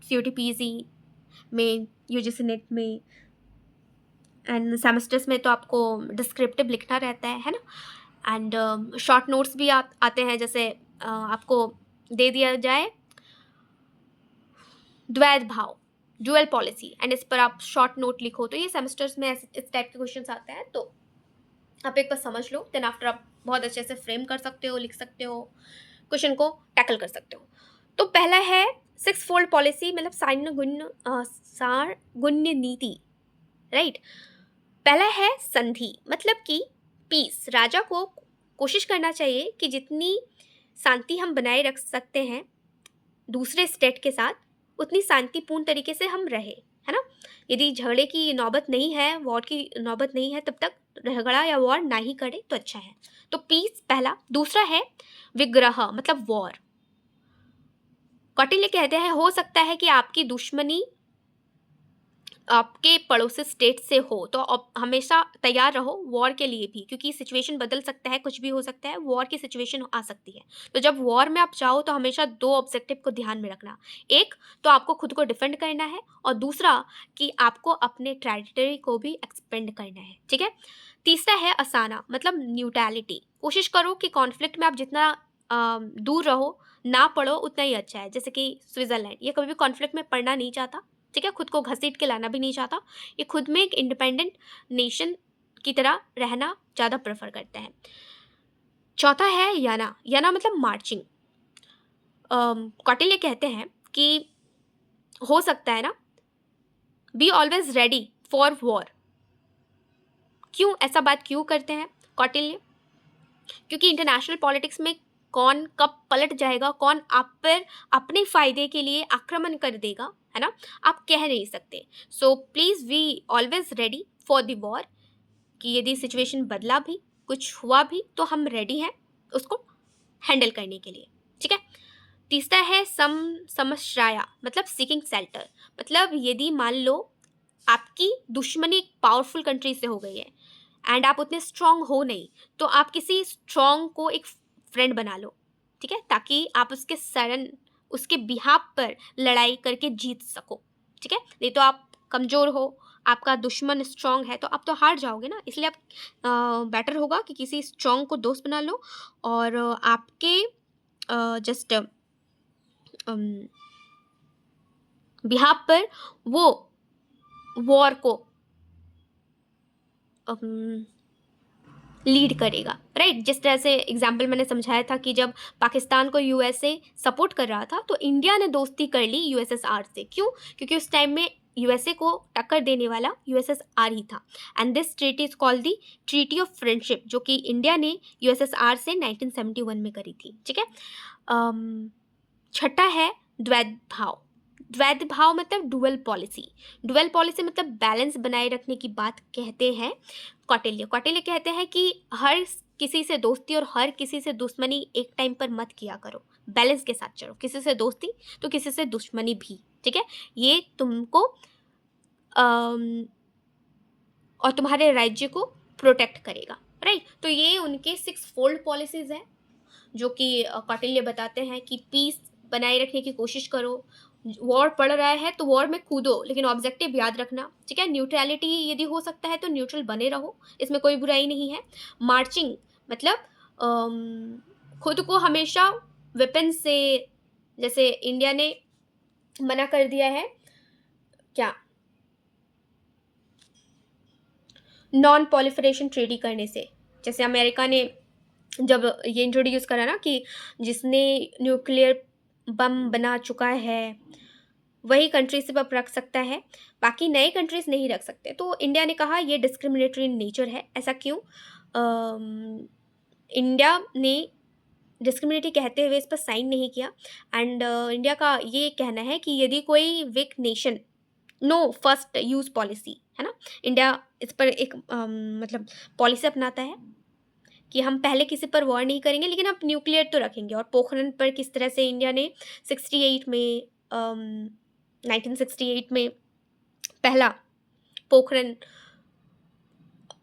CUTPC में, यूजीसी नेट में, एंड सेमेस्टर्स में तो आपको डिस्क्रिप्टिव लिखना रहता है ना। एंड शॉर्ट नोट्स भी आते हैं। जैसे आपको दे दिया जाए द्वैध भाव, डुअल पॉलिसी, एंड इस पर आप शॉर्ट नोट लिखो। तो ये सेमेस्टर्स में इस टाइप के क्वेश्चन आते हैं। तो आप एक बार समझ लो, देन आफ्टर आप बहुत अच्छे से फ्रेम कर सकते हो, लिख सकते हो, क्वेश्चन को टैकल कर सकते हो। तो पहला है सिक्स फोल्ड पॉलिसी, मतलब सार गुण्य नीति, राइट। पहला है संधि, मतलब कि पीस। राजा को कोशिश करना चाहिए कि जितनी शांति हम बनाए रख सकते हैं दूसरे स्टेट के साथ, उतनी शांतिपूर्ण तरीके से हम रहे, है ना। यदि झगड़े की नौबत नहीं है, वॉर की नौबत नहीं है, तब तक झगड़ा या वॉर ना ही करे तो अच्छा है। तो पीस पहला। दूसरा है विग्रह, मतलब वॉर। कौटिल्य कहते हैं हो सकता है कि आपकी दुश्मनी आपके पड़ोसी स्टेट से हो, तो आप हमेशा तैयार रहो वॉर के लिए भी, क्योंकि सिचुएशन बदल सकता है, कुछ भी हो सकता है, वॉर की सिचुएशन आ सकती है। तो जब वॉर में आप जाओ तो हमेशा दो ऑब्जेक्टिव को ध्यान में रखना। एक तो आपको खुद को डिफेंड करना है, और दूसरा कि आपको अपने टेरिटरी को भी एक्सपेंड करना है। ठीक है। तीसरा है असाना, मतलब न्यूट्रलिटी। कोशिश करो कि कॉन्फ्लिक्ट में आप जितना दूर रहो, ना पढ़ो, उतना ही अच्छा है। जैसे कि स्विट्जरलैंड, ये कभी भी कॉन्फ्लिक्ट में पढ़ना नहीं चाहता। ठीक है, खुद को घसीट के लाना भी नहीं चाहता। ये खुद में एक इंडिपेंडेंट नेशन की तरह रहना ज़्यादा प्रेफर करते हैं। चौथा है याना। याना मतलब मार्चिंग। कौटिल्य कहते हैं कि हो सकता है ना, be always ready for war. क्यों ऐसा बात क्यों करते हैं कौटिल्य? क्योंकि इंटरनेशनल पॉलिटिक्स में कौन कब पलट जाएगा, कौन आप पर अपने फायदे के लिए आक्रमण कर देगा, है ना, आप कह नहीं सकते। So please we always ready for the war, कि यदि सिचुएशन बदला भी, कुछ हुआ भी, तो हम रेडी हैं उसको हैंडल करने के लिए। ठीक है। तीसरा है समश्राया, मतलब सीकिंग शेल्टर। मतलब यदि मान लो आपकी दुश्मनी एक पावरफुल कंट्री से हो गई है एंड आप उतने स्ट्रांग हो नहीं, तो आप किसी स्ट्रांग को एक फ्रेंड बना लो। ठीक है, ताकि आप उसके बिहाफ पर लड़ाई करके जीत सको। ठीक है, नहीं तो आप कमज़ोर हो, आपका दुश्मन स्ट्रांग है, तो आप तो हार जाओगे ना। इसलिए आप बेटर होगा कि किसी स्ट्रांग को दोस्त बना लो, और आपके जस्ट बिहाफ पर वो वॉर को लीड करेगा, राइट। जिस तरह से एग्जाम्पल मैंने समझाया था कि जब पाकिस्तान को यूएसए सपोर्ट कर रहा था तो इंडिया ने दोस्ती कर ली यूएसएसआर से। क्यों? क्योंकि उस टाइम में यूएसए को टक्कर देने वाला यूएसएसआर ही था। And this treaty is called the treaty of friendship, जो कि इंडिया ने यूएसएसआर से 1971 में करी थी, ठीक है। छठा है द्वैध भाव। द्वैध भाव मतलब डुअल पॉलिसी। डुअल पॉलिसी मतलब बैलेंस बनाए रखने की बात कहते हैं कौटिल्य। कौटिल्य कहते हैं कि हर किसी से दोस्ती और हर किसी से दुश्मनी एक टाइम पर मत किया करो, बैलेंस के साथ चलो। किसी से दोस्ती तो किसी से दुश्मनी भी, ठीक है। ये तुमको और तुम्हारे राज्य को प्रोटेक्ट करेगा, राइट। तो ये उनके 6 फोल्ड पॉलिसीज हैं जो कि कौटिल्य बताते हैं कि पीस बनाए रखने की कोशिश करो, वॉर पड़ रहा है तो वॉर में कूदो, लेकिन ऑब्जेक्टिव याद रखना, ठीक है। न्यूट्रलिटी यदि हो सकता है तो न्यूट्रल बने रहो, इसमें कोई बुराई नहीं है। मार्चिंग मतलब खुद को हमेशा वेपन से, जैसे इंडिया ने मना कर दिया है क्या, नॉन पॉलिफरेशन ट्रेडी करने से। जैसे अमेरिका ने जब ये इंट्रोड्यूस करा ना कि जिसने न्यूक्लियर बम बना चुका है वही कंट्री सिर्फ अब रख सकता है, बाकी नए कंट्रीज नहीं रख सकते। तो इंडिया ने कहा ये डिस्क्रिमिनेटरी नेचर है। ऐसा क्यों? इंडिया ने डिस्क्रिमिनेटरी कहते हुए इस पर साइन नहीं किया। एंड इंडिया का ये कहना है कि यदि कोई weak nation, no first use policy, है ना। इंडिया इस पर एक मतलब पॉलिसी अपनाता है कि हम पहले किसी पर वॉर नहीं करेंगे, लेकिन अब न्यूक्लियर तो रखेंगे। और पोखरण पर किस तरह से इंडिया ने 68 में 1968 में पहला पोखरण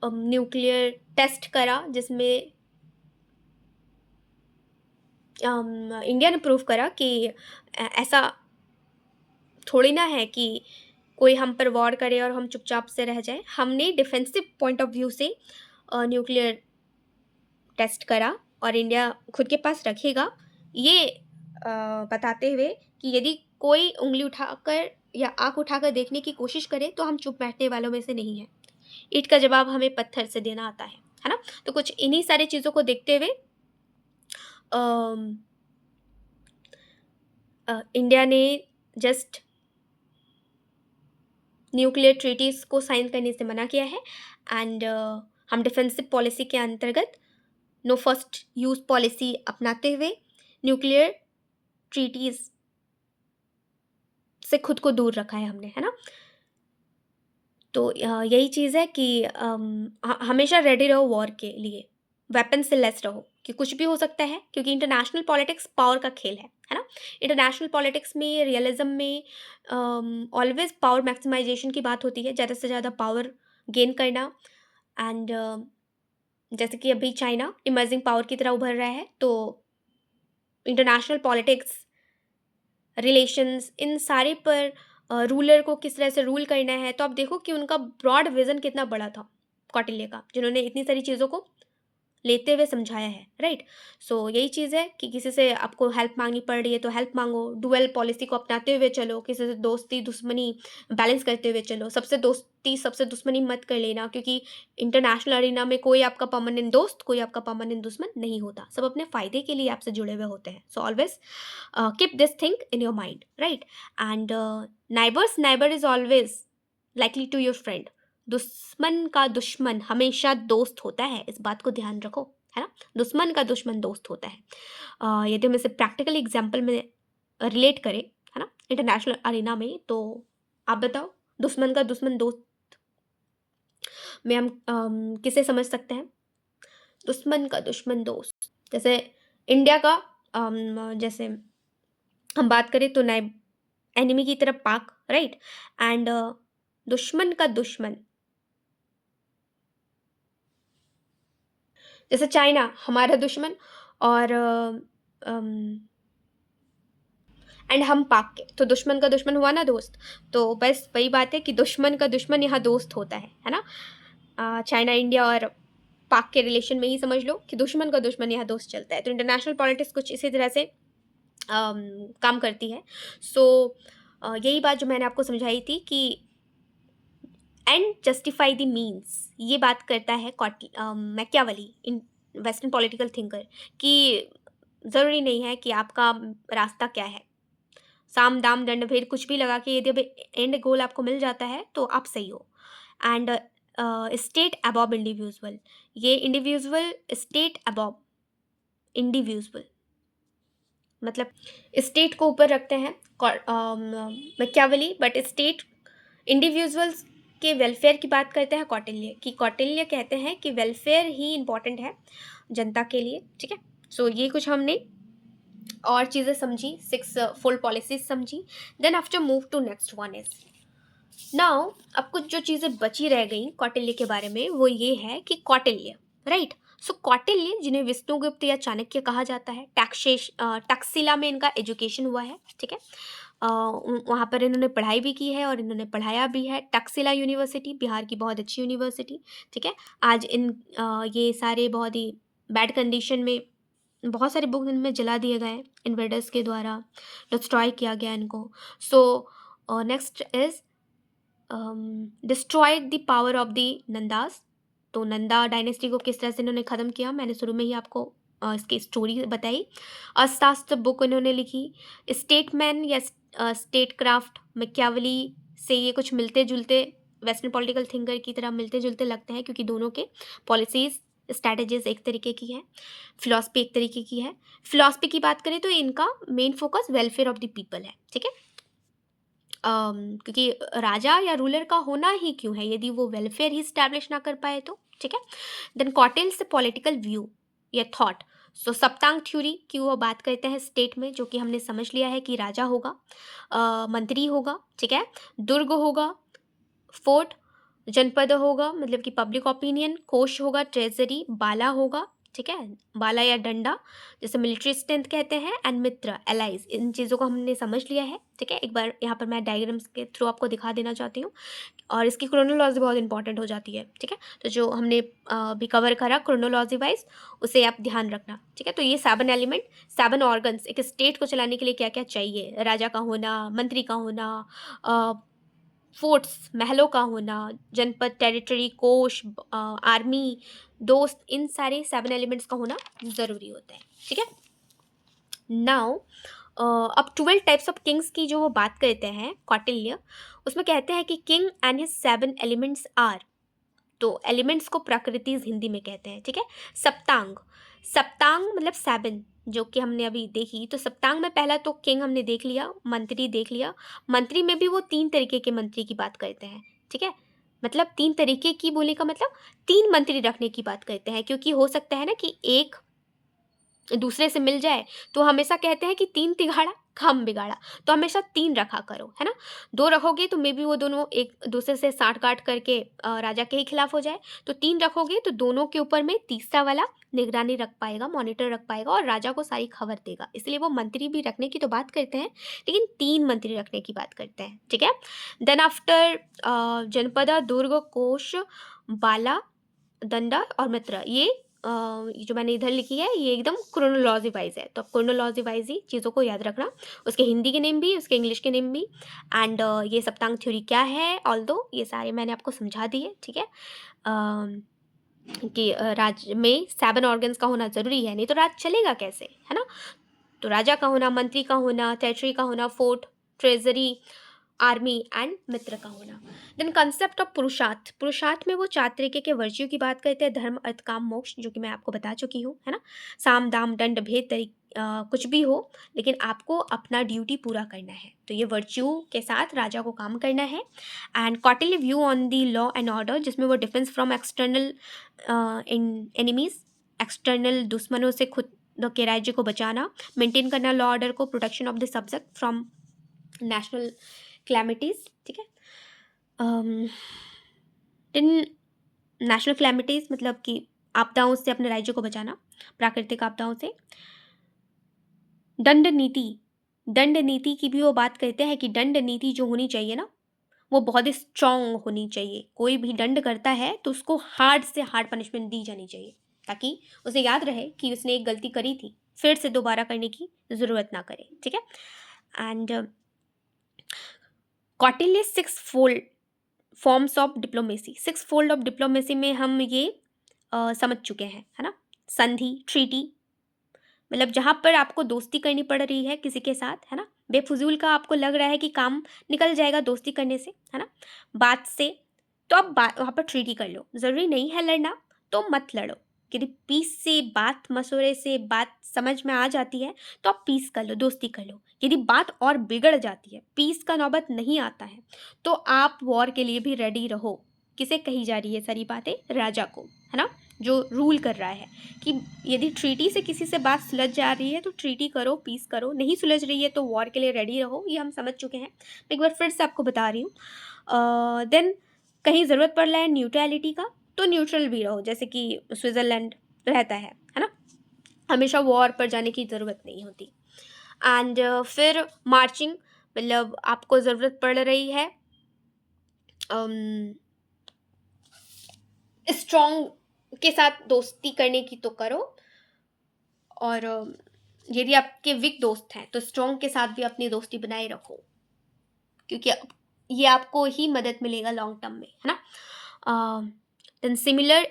न्यूक्लियर टेस्ट करा, जिसमें इंडिया ने प्रूव करा कि ऐसा थोड़ी ना है कि कोई हम पर वॉर करे और हम चुपचाप से रह जाए। हमने डिफेंसिव पॉइंट ऑफ व्यू से न्यूक्लियर टेस्ट करा और इंडिया खुद के पास रखेगा, ये बताते हुए कि यदि कोई उंगली उठाकर या आंख उठाकर देखने की कोशिश करे तो हम चुप बैठने वालों में से नहीं हैं। ईंट का जवाब हमें पत्थर से देना आता है ना। तो कुछ इन्हीं सारी चीज़ों को देखते हुए इंडिया ने जस्ट न्यूक्लियर ट्रीटीज़ को साइन करने से मना किया है। एंड हम डिफेंसिव पॉलिसी के अंतर्गत नो फर्स्ट यूज पॉलिसी अपनाते हुए न्यूक्लियर ट्रीटीज़ से खुद को दूर रखा है हमने, है ना। तो यही चीज़ है कि हमेशा रेडी रहो वॉर के लिए, वेपन से लेस रहो कि कुछ भी हो सकता है, क्योंकि इंटरनेशनल पॉलिटिक्स पावर का खेल है ना। इंटरनेशनल पॉलिटिक्स में, रियलिज्म में ऑलवेज पावर मैक्सिमाइजेशन की बात होती है, ज़्यादा से ज़्यादा पावर गेन करना। एंड जैसे कि अभी चाइना इमर्जिंग पावर की तरह उभर रहा है, तो इंटरनेशनल पॉलिटिक्स, रिलेशंस, इन सारे पर रूलर को किस तरह से रूल करना है। तो आप देखो कि उनका ब्रॉड विज़न कितना बड़ा था कौटिल्य का, जिन्होंने इतनी सारी चीज़ों को लेते हुए समझाया है, राइट। सो यही चीज़ है कि किसी से आपको हेल्प मांगनी पड़ रही है तो हेल्प मांगो, डुअल पॉलिसी को अपनाते हुए चलो, किसी से दोस्ती दुश्मनी बैलेंस करते हुए चलो। सबसे दोस्ती सबसे दुश्मनी मत कर लेना, क्योंकि इंटरनेशनल अरीना में कोई आपका परमानेंट दोस्त, कोई आपका परमानेंट दुश्मन नहीं होता। सब अपने फ़ायदे के लिए आपसे जुड़े हुए होते हैं। So always keep this thing in your mind, right. And neighbour is always likely to your friend. दुश्मन का दुश्मन हमेशा दोस्त होता है, इस बात को ध्यान रखो, है ना। दुश्मन का दुश्मन दोस्त होता है। यदि हम इसे प्रैक्टिकल एग्जाम्पल में रिलेट करें, है ना, इंटरनेशनल अरीना में, तो आप बताओ दुश्मन का दुश्मन दोस्त में हम किसे समझ सकते हैं? दुश्मन का दुश्मन दोस्त, जैसे इंडिया का जैसे हम बात करें तो नाइब एनिमी की तरफ पाक, राइट। एंड दुश्मन का दुश्मन जैसे चाइना हमारा दुश्मन, और एंड हम पाक के, तो दुश्मन का दुश्मन हुआ ना दोस्त। तो बस वही बात है कि दुश्मन का दुश्मन यहाँ दोस्त होता है ना। चाइना, इंडिया और पाक के रिलेशन में ही समझ लो कि दुश्मन का दुश्मन यहाँ दोस्त चलता है। तो इंटरनेशनल पॉलिटिक्स कुछ इसी तरह से काम करती है। सो यही बात जो मैंने आपको समझाई थी कि एंड जस्टिफाई द मीन्स, ये बात करता है Machiavelli in western political thinker, कि ज़रूरी नहीं है कि आपका रास्ता क्या है, साम दाम दंड भेद कुछ भी लगा के यदि एंड गोल आपको मिल जाता है तो आप सही हो। एंड स्टेट अबॉव इंडिविजुअल, ये इंडिविजुअल स्टेट अबॉव इंडिविजुअल, मतलब स्टेट को ऊपर रखते हैं मैकियावेली, बट स्टेट इंडिविजुअल्स के वेलफेयर की बात करते हैं कौटिल्य, कि कौटिल्य कहते हैं कि वेलफेयर ही इम्पॉर्टेंट है जनता के लिए। ठीक है, सो ये कुछ हमने और चीज़ें समझी, 6 फोल्ड पॉलिसीज समझी। Then after move to next one is now, अब कुछ जो चीज़ें बची रह गई कौटिल्य के बारे में वो ये है कि कौटिल्य, राइट। सो कौटिल्य, जिन्हें विष्णुगुप्त या चाणक्य कहा जाता है, टैक्सिला में इनका एजुकेशन हुआ है। ठीक है, वहाँ पर इन्होंने पढ़ाई भी की है और इन्होंने पढ़ाया भी है। टैक्सिला यूनिवर्सिटी बिहार की बहुत अच्छी यूनिवर्सिटी। ठीक है, आज ये सारे बहुत ही बैड कंडीशन में, बहुत सारे बुक इनमें जला दिए गए इन्वेडर्स के द्वारा, डिस्ट्रॉय किया गया इनको। So next is destroyed the power of the Nandas. तो नंदा डायनेस्टी को किस तरह से इन्होंने ख़त्म किया, मैंने शुरू में ही आपको इसकी स्टोरी बताई। अर्थशास्त्र बुक इन्होंने लिखी। स्टेटमैन या स्टेट क्राफ्ट मैकियावेली से ये कुछ मिलते जुलते, वेस्टर्न पॉलिटिकल थिंकर की तरह मिलते जुलते लगते हैं, क्योंकि दोनों के पॉलिसीज़ स्ट्रैटेजीज एक तरीके की है, फिलॉसफी एक तरीके की है। फिलॉसफी की बात करें तो इनका main focus welfare of the people है। ठीक है, क्योंकि राजा या रूलर का होना ही क्यों है यदि वो वेलफेयर ही स्टैब्लिश ना कर पाए तो। ठीक है, देन कॉटिल्स पॉलिटिकल व्यू या थॉट। सो सप्तांग थ्योरी की वो बात करते हैं स्टेट में, जो कि हमने समझ लिया है कि राजा होगा, मंत्री होगा, ठीक है, दुर्ग होगा, फोर्ट, जनपद होगा मतलब कि पब्लिक ओपिनियन, कोश होगा, ट्रेजरी, बाला होगा। ठीक है, बाला या डंडा जैसे मिलिट्री स्ट्रेंथ कहते हैं, एंड मित्र एलाइज। इन चीज़ों को हमने समझ लिया है। ठीक है, एक बार यहाँ पर मैं डायग्राम्स के थ्रू आपको दिखा देना चाहती हूँ, और इसकी क्रोनोलॉजी बहुत इंपॉर्टेंट हो जाती है। ठीक है, तो जो हमने भी कवर करा क्रोनोलॉजी वाइज, उसे आप ध्यान रखना। ठीक है, तो ये 7 एलिमेंट, 7 ऑर्गन्स एक स्टेट को चलाने के लिए क्या क्या चाहिए, राजा का होना, मंत्री का होना, फोर्ट्स महलों का होना, जनपद टेरिटरी, कोश, आर्मी, दोस्त, इन सारे 7 एलिमेंट्स का होना ज़रूरी होता है। ठीक है, नाउ अब 12 टाइप्स ऑफ किंग्स की जो वो बात करते हैं कौटिल्य, उसमें कहते हैं कि king and his 7 elements are. तो एलिमेंट्स को प्रकृतिज हिंदी में कहते हैं। ठीक है, सप्तांग, सप्तांग मतलब 7, जो कि हमने अभी देखी। तो सप्तांग में पहला तो किंग हमने देख लिया, मंत्री देख लिया। मंत्री में भी वो 3 तरीके के मंत्री की बात करते हैं। ठीक है, मतलब 3 तरीके की बोलने का मतलब 3 मंत्री रखने की बात करते हैं, क्योंकि हो सकता है ना कि एक दूसरे से मिल जाए, तो हमेशा कहते हैं कि 3 तिगाड़ा कम बिगाड़ा, तो हमेशा 3 रखा करो, है ना। 2 रखोगे तो मे बी वो दोनों एक दूसरे से साठ-गाँठ करके राजा के ही खिलाफ हो जाए। तो 3 रखोगे तो दोनों के ऊपर में तीसरा वाला निगरानी रख पाएगा, मॉनिटर रख पाएगा और राजा को सारी खबर देगा। इसलिए वो मंत्री भी रखने की तो बात करते हैं, लेकिन 3 मंत्री रखने की बात करते हैं। ठीक है, देन आफ्टर जनपदा, दुर्ग, कोश, बाला, दंडा और मित्र, ये जो मैंने इधर लिखी है ये एकदम क्रोनोलॉजी वाइज है, तो क्रोनोलॉजी वाइज ही चीज़ों को याद रखना, उसके हिंदी के नेम भी, उसके इंग्लिश के नेम भी। एंड ये सप्तांग थ्योरी क्या है, ऑल्दो ये सारे मैंने आपको समझा दिए। ठीक है, कि राज्य में 7 ऑर्गन्स का होना ज़रूरी है, नहीं तो राज चलेगा कैसे, है ना। तो राजा का होना, मंत्री का होना, टेरिटरी का होना, फोर्ट, ट्रेजरी, आर्मी एंड मित्र का होना। देन कंसेप्ट ऑफ पुरुषार्थ, पुरुषार्थ में वो 4 तरीके के वर्च्यू की बात करते हैं, धर्म, अर्थ, काम, मोक्ष, जो कि मैं आपको बता चुकी हूँ, है ना। साम दाम दंड भेद कुछ भी हो, लेकिन आपको अपना ड्यूटी पूरा करना है, तो ये वर्च्यू के साथ राजा को काम करना है। And Kautilya view on the law and order, जिसमें वो defence from external enemies, external दुश्मनों से खुद के राज्य को बचाना, मेंटेन करना लॉ ऑर्डर को, protection of the subject from national calamities. ठीक है, इन नेशनल क्लैमिटीज़ मतलब कि आपदाओं से अपने राज्य को बचाना, प्राकृतिक आपदाओं से। दंड नीति, दंड नीति की भी वो बात करते हैं कि दंड नीति जो होनी चाहिए ना, वो बहुत ही स्ट्रांग होनी चाहिए। कोई भी दंड करता है तो उसको हार्ड से हार्ड पनिशमेंट दी जानी चाहिए, ताकि उसे याद रहे कि उसने एक गलती करी थी, फिर से दोबारा करने की ज़रूरत ना करे। ठीक है, and Kautilya 6 fold forms of diplomacy, 6 fold of diplomacy में हम ये समझ चुके हैं, है ना? संधि, ट्रीटी, मतलब जहाँ पर आपको दोस्ती करनी पड़ रही है किसी के साथ, है ना? बेफिज़ूल का आपको लग रहा है कि काम निकल जाएगा दोस्ती करने से, है ना? बात से, तो आप बा वहाँ पर ट्रीटी कर लो। ज़रूरी नहीं है लड़ना, तो मत लड़ो। यदि पीस से, बात मशवरे से बात समझ में आ जाती है, तो आप पीस कर लो, दोस्ती कर लो। यदि बात और बिगड़ जाती है, पीस का नौबत नहीं आता है, तो आप वॉर के लिए भी रेडी रहो। किसे कही जा रही है सारी बातें? राजा को, है ना? जो रूल कर रहा है कि यदि ट्रीटी से किसी से बात सुलझ जा रही है तो ट्रीटी करो, पीस करो, नहीं सुलझ रही है तो वॉर के लिए रेडी रहो, ये हम समझ चुके हैं। मैं एक बार फिर से आपको बता रही हूँ। देन कहीं ज़रूरत पड़ रहा है न्यूट्रलिटी का, तो न्यूट्रल भी रहो, जैसे कि स्विट्ज़रलैंड रहता है ना? हमेशा वॉर पर जाने की ज़रूरत नहीं होती। एंड फिर मार्चिंग, मतलब आपको ज़रूरत पड़ रही है स्ट्रॉन्ग के साथ दोस्ती करने की तो करो, और यदि आपके वीक दोस्त हैं तो स्ट्रॉन्ग के साथ भी अपनी दोस्ती बनाए रखो, क्योंकि ये आपको ही मदद मिलेगा लॉन्ग टर्म में, है ना? Then similar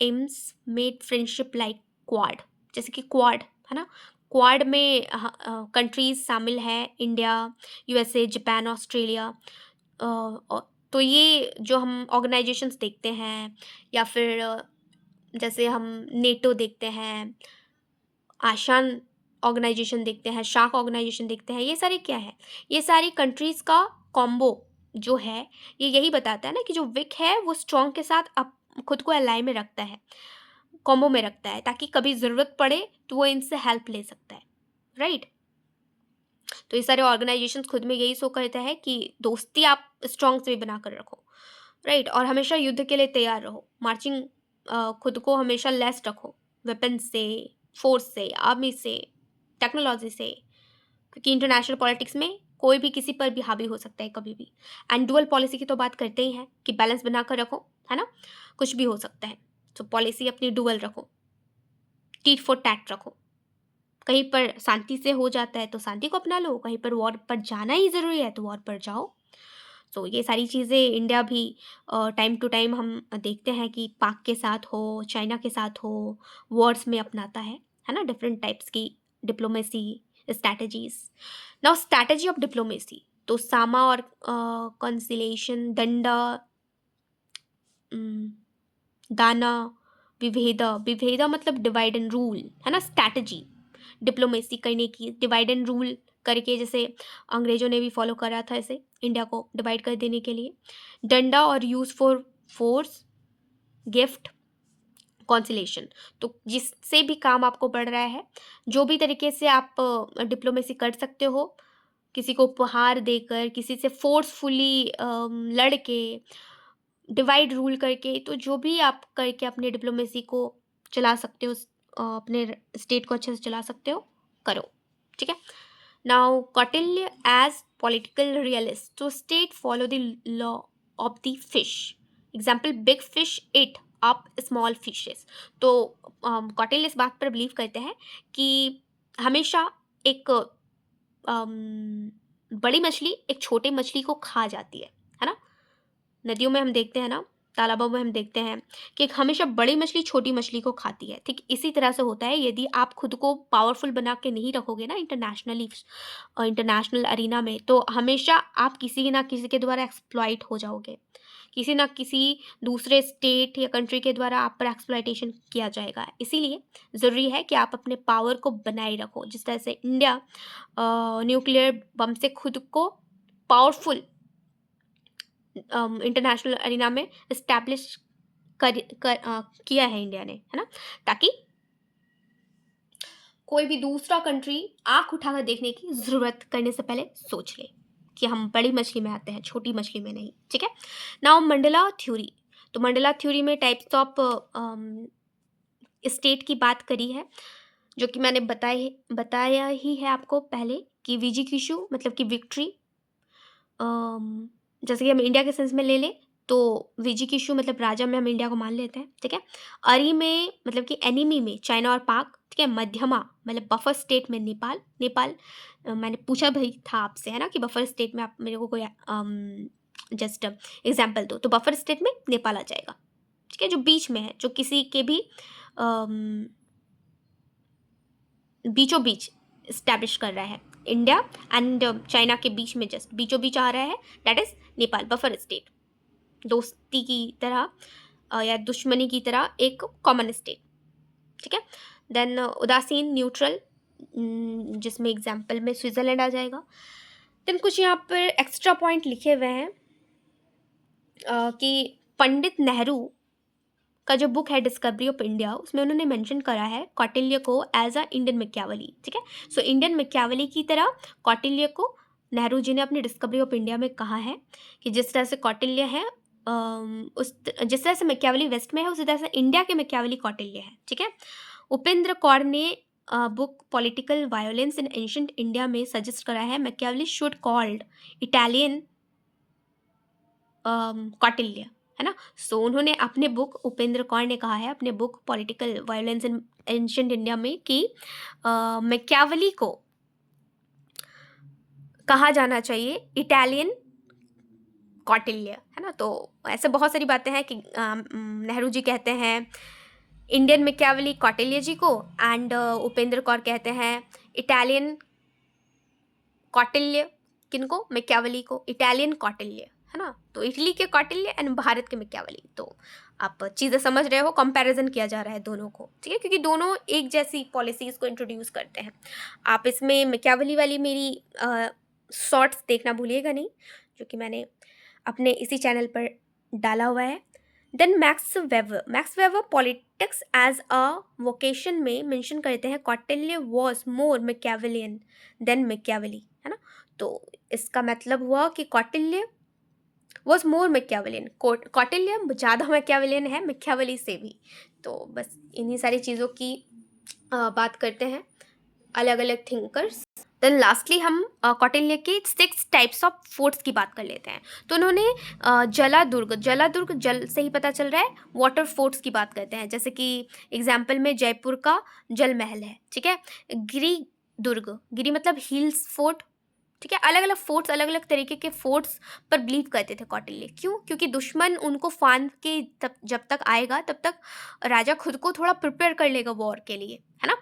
aims made friendship like Quad, जैसे कि क्वाड, है ना? क्वाड में कंट्रीज शामिल है, इंडिया, यूएसए, जापान, ऑस्ट्रेलिया। तो ये जो हम ऑर्गेनाइजेशंस देखते हैं, या फिर जैसे हम नेटो देखते हैं, आशान ऑर्गेनाइजेशन देखते हैं, शार्क ऑर्गेनाइजेशन देखते हैं, ये सारे क्या है? ये सारी कंट्रीज़ का कॉम्बो जो है, ये यही बताता है ना कि जो वीक है वो स्ट्रॉन्ग के साथ अप खुद को अलाई में रखता है, कॉम्बो में रखता है, ताकि कभी ज़रूरत पड़े तो वो इनसे हेल्प ले सकता है, राइट? तो ये सारे ऑर्गेनाइजेशंस खुद में यही शो करता है कि दोस्ती आप स्ट्रॉन्ग से भी बना कर रखो, राइट? और हमेशा युद्ध के लिए तैयार रहो। मार्चिंग, खुद को हमेशा लेस रखो, वेपन से, फोर्स से, आर्मी से, टेक्नोलॉजी से, क्योंकि इंटरनेशनल पॉलिटिक्स में कोई भी किसी पर भी हावी हो सकता है कभी भी। एंड डुअल पॉलिसी की तो बात करते ही हैं कि बैलेंस बना कर रखो, है ना? कुछ भी हो सकता है, तो पॉलिसी अपनी डुअल रखो, टीट फॉर टैट रखो। कहीं पर शांति से हो जाता है तो शांति को अपना लो, कहीं पर वॉर पर जाना ही ज़रूरी है तो वॉर पर जाओ। सो ये सारी चीज़ें इंडिया भी टाइम टू टाइम हम देखते हैं कि पाक के साथ हो, चाइना के साथ हो, वॉर्स में अपनाता है ना? डिफरेंट टाइप्स की diplomacy strategies. Now strategy of diplomacy, तो सामा और कंसिलेशन, दंडा, उम, दाना, विभेदा, विभेदा मतलब डिवाइड एंड रूल, है ना? स्ट्रैटेजी डिप्लोमेसी करने की, डिवाइड एंड रूल करके, जैसे अंग्रेजों ने भी फॉलो करा था इसे इंडिया को डिवाइड कर देने के लिए। डंडा और use for force, gift, conciliation, तो जिससे भी काम आपको पड़ रहा है, जो भी तरीके से आप डिप्लोमेसी कर सकते हो, किसी को उपहार देकर, किसी से फोर्सफुली लड़ के, डिवाइड रूल करके, तो जो भी आप करके अपने डिप्लोमेसी को चला सकते हो, अपने स्टेट को अच्छे से चला सकते हो, करो, ठीक है? Now Kautilya as political realist, तो state follow the law of the fish, example big fish eat up small fishes. तो कौटिल्य इस बात पर बिलीव करते हैं कि हमेशा एक बड़ी मछली एक छोटे मछली को खा जाती है ना? नदियों में हम देखते हैं ना, तालाबों में हम देखते हैं कि एक हमेशा बड़ी मछली छोटी मछली को खाती है। ठीक इसी तरह से होता है, यदि आप खुद को पावरफुल बना के नहीं रखोगे ना इंटरनेशनली, इंटरनेशनल अरीना में, तो हमेशा आप किसी ना किसी के द्वारा एक्सप्लॉइट हो जाओगे। किसी ना किसी दूसरे स्टेट या कंट्री के द्वारा आप पर एक्सप्लॉइटेशन किया जाएगा। इसीलिए ज़रूरी है कि आप अपने पावर को बनाए रखो। जिस तरह से इंडिया न्यूक्लियर बम से खुद को पावरफुल इंटरनेशनल अरीना में इस्टेब्लिश किया है इंडिया ने, है ना? ताकि कोई भी दूसरा कंट्री आंख उठाकर देखने की ज़रूरत करने से पहले सोच ले कि हम बड़ी मछली में आते हैं, छोटी मछली में नहीं, ठीक है? नाउ मंडला थ्योरी, तो मंडला थ्योरी में टाइप्स ऑफ स्टेट की बात करी है, जो कि मैंने बताया ही है आपको पहले कि वीजी किशु मतलब कि विक्ट्री। जैसे कि हम इंडिया के सेंस में ले लें तो वीजी किशु मतलब राजा में हम इंडिया को मान लेते हैं, ठीक है? अरी में मतलब कि एनिमी में चाइना और पाक, ठीक है? मध्यमा मतलब बफर स्टेट में नेपाल। मैंने पूछा भी था आपसे, है ना, कि बफर स्टेट में आप मेरे को कोई जस्ट एग्जाम्पल दो तो बफर स्टेट में नेपाल आ जाएगा, ठीक है, जो बीच में है, जो किसी के भी बीचों बीच स्टैब्लिश कर रहा है, इंडिया एंड चाइना के बीच में जस्ट बीचों बीच आ रहा है, that is Nepal, buffer state, दोस्ती की तरह या दुश्मनी की तरह एक कॉमन स्टेट, ठीक है। देन उदासीन, न्यूट्रल, जिसमें एग्जाम्पल में स्विट्जरलैंड आ जाएगा। देन कुछ यहाँ पर एक्स्ट्रा पॉइंट लिखे हुए हैं कि पंडित नेहरू का जो बुक है डिस्कवरी ऑफ इंडिया, उसमें उन्होंने मेंशन करा है कौटिल्य को एज अ इंडियन मैकियावेली, ठीक है। सो इंडियन मैकियावेली की तरह कौटिल्य को नेहरू जी ने अपनी डिस्कवरी ऑफ इंडिया में कहा है कि जिस तरह से कौटिल्य है उस जिस तरह से मैकियावेली वेस्ट में है, उसी तरह से इंडिया के मैकियावेली कौटिल्य है, ठीक है। उपेंद्र कौर ने बुक पॉलिटिकल वायोलेंस इन एंशिएंट इंडिया में सजेस्ट करा है Machiavelli should called Italian Kautilya, है ना। सो उन्होंने अपने बुक, उपेंद्र कौर ने कहा है अपने बुक पॉलिटिकल वायोलेंस इन एंशिएंट इंडिया में कि मैकियावेली को कहा जाना चाहिए इटालियन कौटिल्य, है ना। तो ऐसे बहुत सारी बातें हैं कि नेहरू जी कहते हैं इंडियन मैकियावेली कौटिल्य जी को, एंड उपेंद्र कौर कहते हैं इटालियन कौटिल्य, किनको, मैकियावेली को, इटालियन कौटिल्य, है ना। तो इटली के कौटिल्य एंड भारत के मैकियावेली। तो आप चीज़ें समझ रहे हो, कंपैरिजन किया जा रहा है दोनों को, ठीक है, क्योंकि दोनों एक जैसी पॉलिसीज़ को इंट्रोड्यूस करते हैं। आप इसमें मैकियावेली वाली मेरी शॉर्ट्स देखना भूलिएगा नहीं, जो कि मैंने अपने इसी चैनल पर डाला हुआ है। Then Max Weber politics as a vocation में मेंशन करते हैं Kautilya was more Machiavellian than Machiavelli, है ना। तो इसका मतलब हुआ कि Kautilya was more Machiavellian, Kautilya ज़्यादा मैकियावेलियन है मैकियावेली से भी। तो बस इन्हीं सारी चीज़ों की बात करते हैं, अलग अलग थिंकर्स। देन लास्टली हम कौटिल्य के 6 टाइप्स ऑफ फोर्ट्स की बात कर लेते हैं। तो उन्होंने जलादुर्ग जल से ही पता चल रहा है, वाटर फोर्ट्स की बात करते हैं, जैसे कि एग्जाम्पल में जयपुर का जल महल है, ठीक है। गिरी मतलब हिल्स फोर्ट, ठीक है। अलग अलग फोर्ट्स, अलग अलग तरीके के फोर्ट्स पर बिलीव करते थे कौटिल्य। क्यों? क्योंकि दुश्मन उनको फांद के जब तक आएगा तब तक राजा खुद को थोड़ा प्रिपेयर कर लेगा वॉर के लिए, है ना।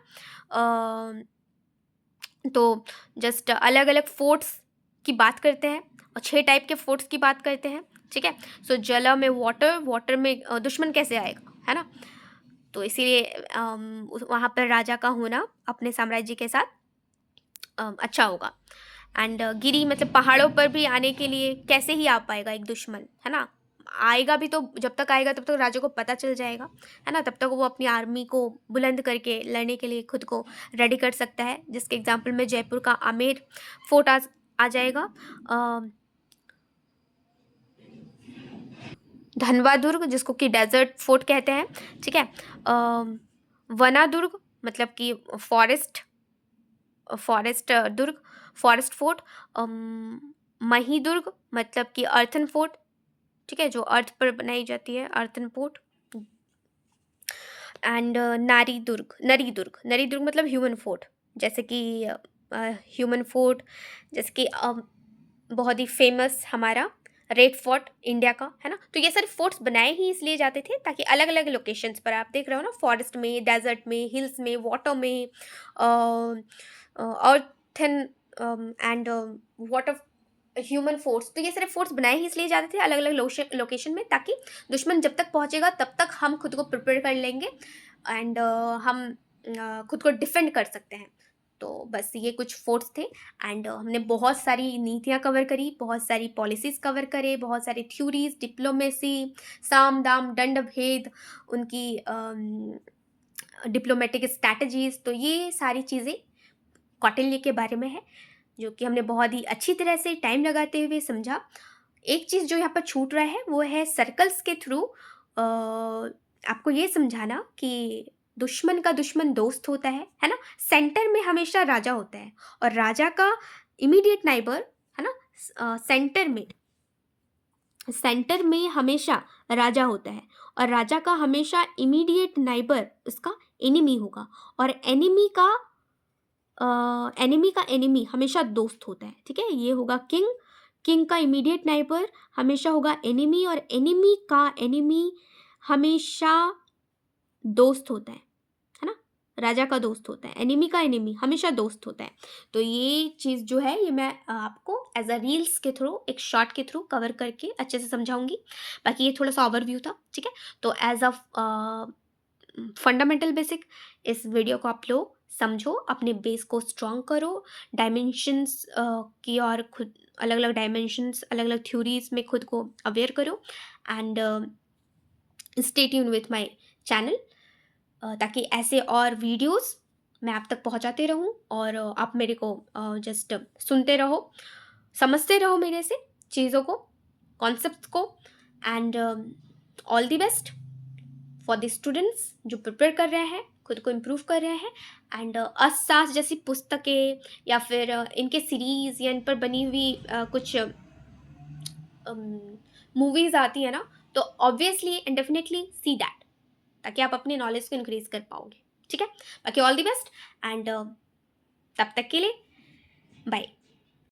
तो जस्ट अलग अलग फोर्ट्स की बात करते हैं और 6 टाइप के फोर्ट्स की बात करते हैं, ठीक है। सो जल में वाटर में दुश्मन कैसे आएगा, है ना। तो इसीलिए वहाँ पर राजा का होना अपने साम्राज्य के साथ अच्छा होगा। एंड गिरी मतलब पहाड़ों पर भी आने के लिए कैसे ही आ पाएगा एक दुश्मन, है ना। आएगा भी तो जब तक आएगा तब तक राजा को पता चल जाएगा, है ना। तब तक वो अपनी आर्मी को बुलंद करके लड़ने के लिए खुद को रेडी कर सकता है, जिसके एग्जाम्पल में जयपुर का आमेर फोर्ट आ जाएगा। धनवा दुर्ग, जिसको कि डेजर्ट फोर्ट कहते हैं, ठीक है। वना दुर्ग मतलब कि फॉरेस्ट दुर्ग, फॉरेस्ट फोर्ट। मही दुर्ग मतलब कि अर्थन फोर्ट, ठीक है, जो अर्थ पर बनाई जाती है, अर्थन फोर्ट। एंड नरी दुर्ग मतलब ह्यूमन फोर्ट, जैसे कि ह्यूमन फोर्ट, जैसे कि बहुत ही फेमस हमारा रेड फोर्ट इंडिया का, है ना। तो ये सारे फोर्ट्स बनाए ही इसलिए जाते थे ताकि अलग अलग लोकेशंस पर, आप देख रहे हो ना, फॉरेस्ट में, डेजर्ट में, हिल्स में, वाटर में, earthen and water human force, तो ये सारे फोर्स बनाए ही इसलिए जाते थे अलग अलग लोकेशन में, ताकि दुश्मन जब तक पहुंचेगा तब तक हम खुद को प्रिपेयर कर लेंगे एंड हम खुद को डिफेंड कर सकते हैं। तो बस ये कुछ फोर्स थे एंड हमने बहुत सारी नीतियाँ कवर करी, बहुत सारी पॉलिसीज़ कवर करे, बहुत सारी थ्योरीज, डिप्लोमेसी, साम दाम दंड भेद, उनकी डिप्लोमेटिक स्ट्रैटेजीज। तो ये सारी चीज़ें कौटिल्य के बारे में है, जो कि हमने बहुत ही अच्छी तरह से टाइम लगाते हुए समझा। एक चीज़ जो यहाँ पर छूट रहा है वो है सर्कल्स के थ्रू आपको ये समझाना कि दुश्मन का दुश्मन दोस्त होता है ना। सेंटर में हमेशा राजा होता है और राजा का इमीडिएट नाइबर, है ना, सेंटर में हमेशा राजा होता है और राजा का हमेशा इमीडिएट नाइबर उसका एनिमी होगा, और एनिमी का एनिमी हमेशा दोस्त होता है, ठीक है। ये होगा किंग का इमीडिएट नाइबर हमेशा होगा एनिमी, और एनिमी का एनिमी हमेशा दोस्त होता है ना? राजा का दोस्त होता है, एनिमी का एनिमी हमेशा दोस्त होता है। तो ये चीज़ जो है ये मैं आपको एज़ अ रील्स के थ्रू, एक शॉर्ट के थ्रू कवर करके अच्छे से समझाऊँगी। बाकी ये थोड़ा-सा ओवरव्यू था, ठीक है? तो एज़ अ फंडामेंटल बेसिक इस वीडियो को आप लोग समझो, अपने बेस को स्ट्रॉन्ग करो, डायमेंशंस की और खुद अलग-अलग डायमेंशंस, अलग-अलग थ्योरीज़ में खुद को अवेयर करो, and stay tune with my channel, ताकि ऐसे और वीडियोस मैं आप तक पहुंचाते रहूं, और आप मेरे को जस्ट सुनते रहो, समझते रहो मेरे से चीज़ों को, कॉन्सेप्ट्स को, and all the best for the students जो प्रिपेयर कर रहे हैं, खुद को इम्प्रूव कर रहे हैं। एंड असास जैसी पुस्तकें या फिर इनके सीरीज़ या इन पर बनी हुई कुछ मूवीज़ आती है ना, तो obviously and definitely see that, ताकि आप अपने नॉलेज को इंक्रीज कर पाओगे, ठीक है? बाकी ऑल द बेस्ट, एंड तब तक के लिए बाय।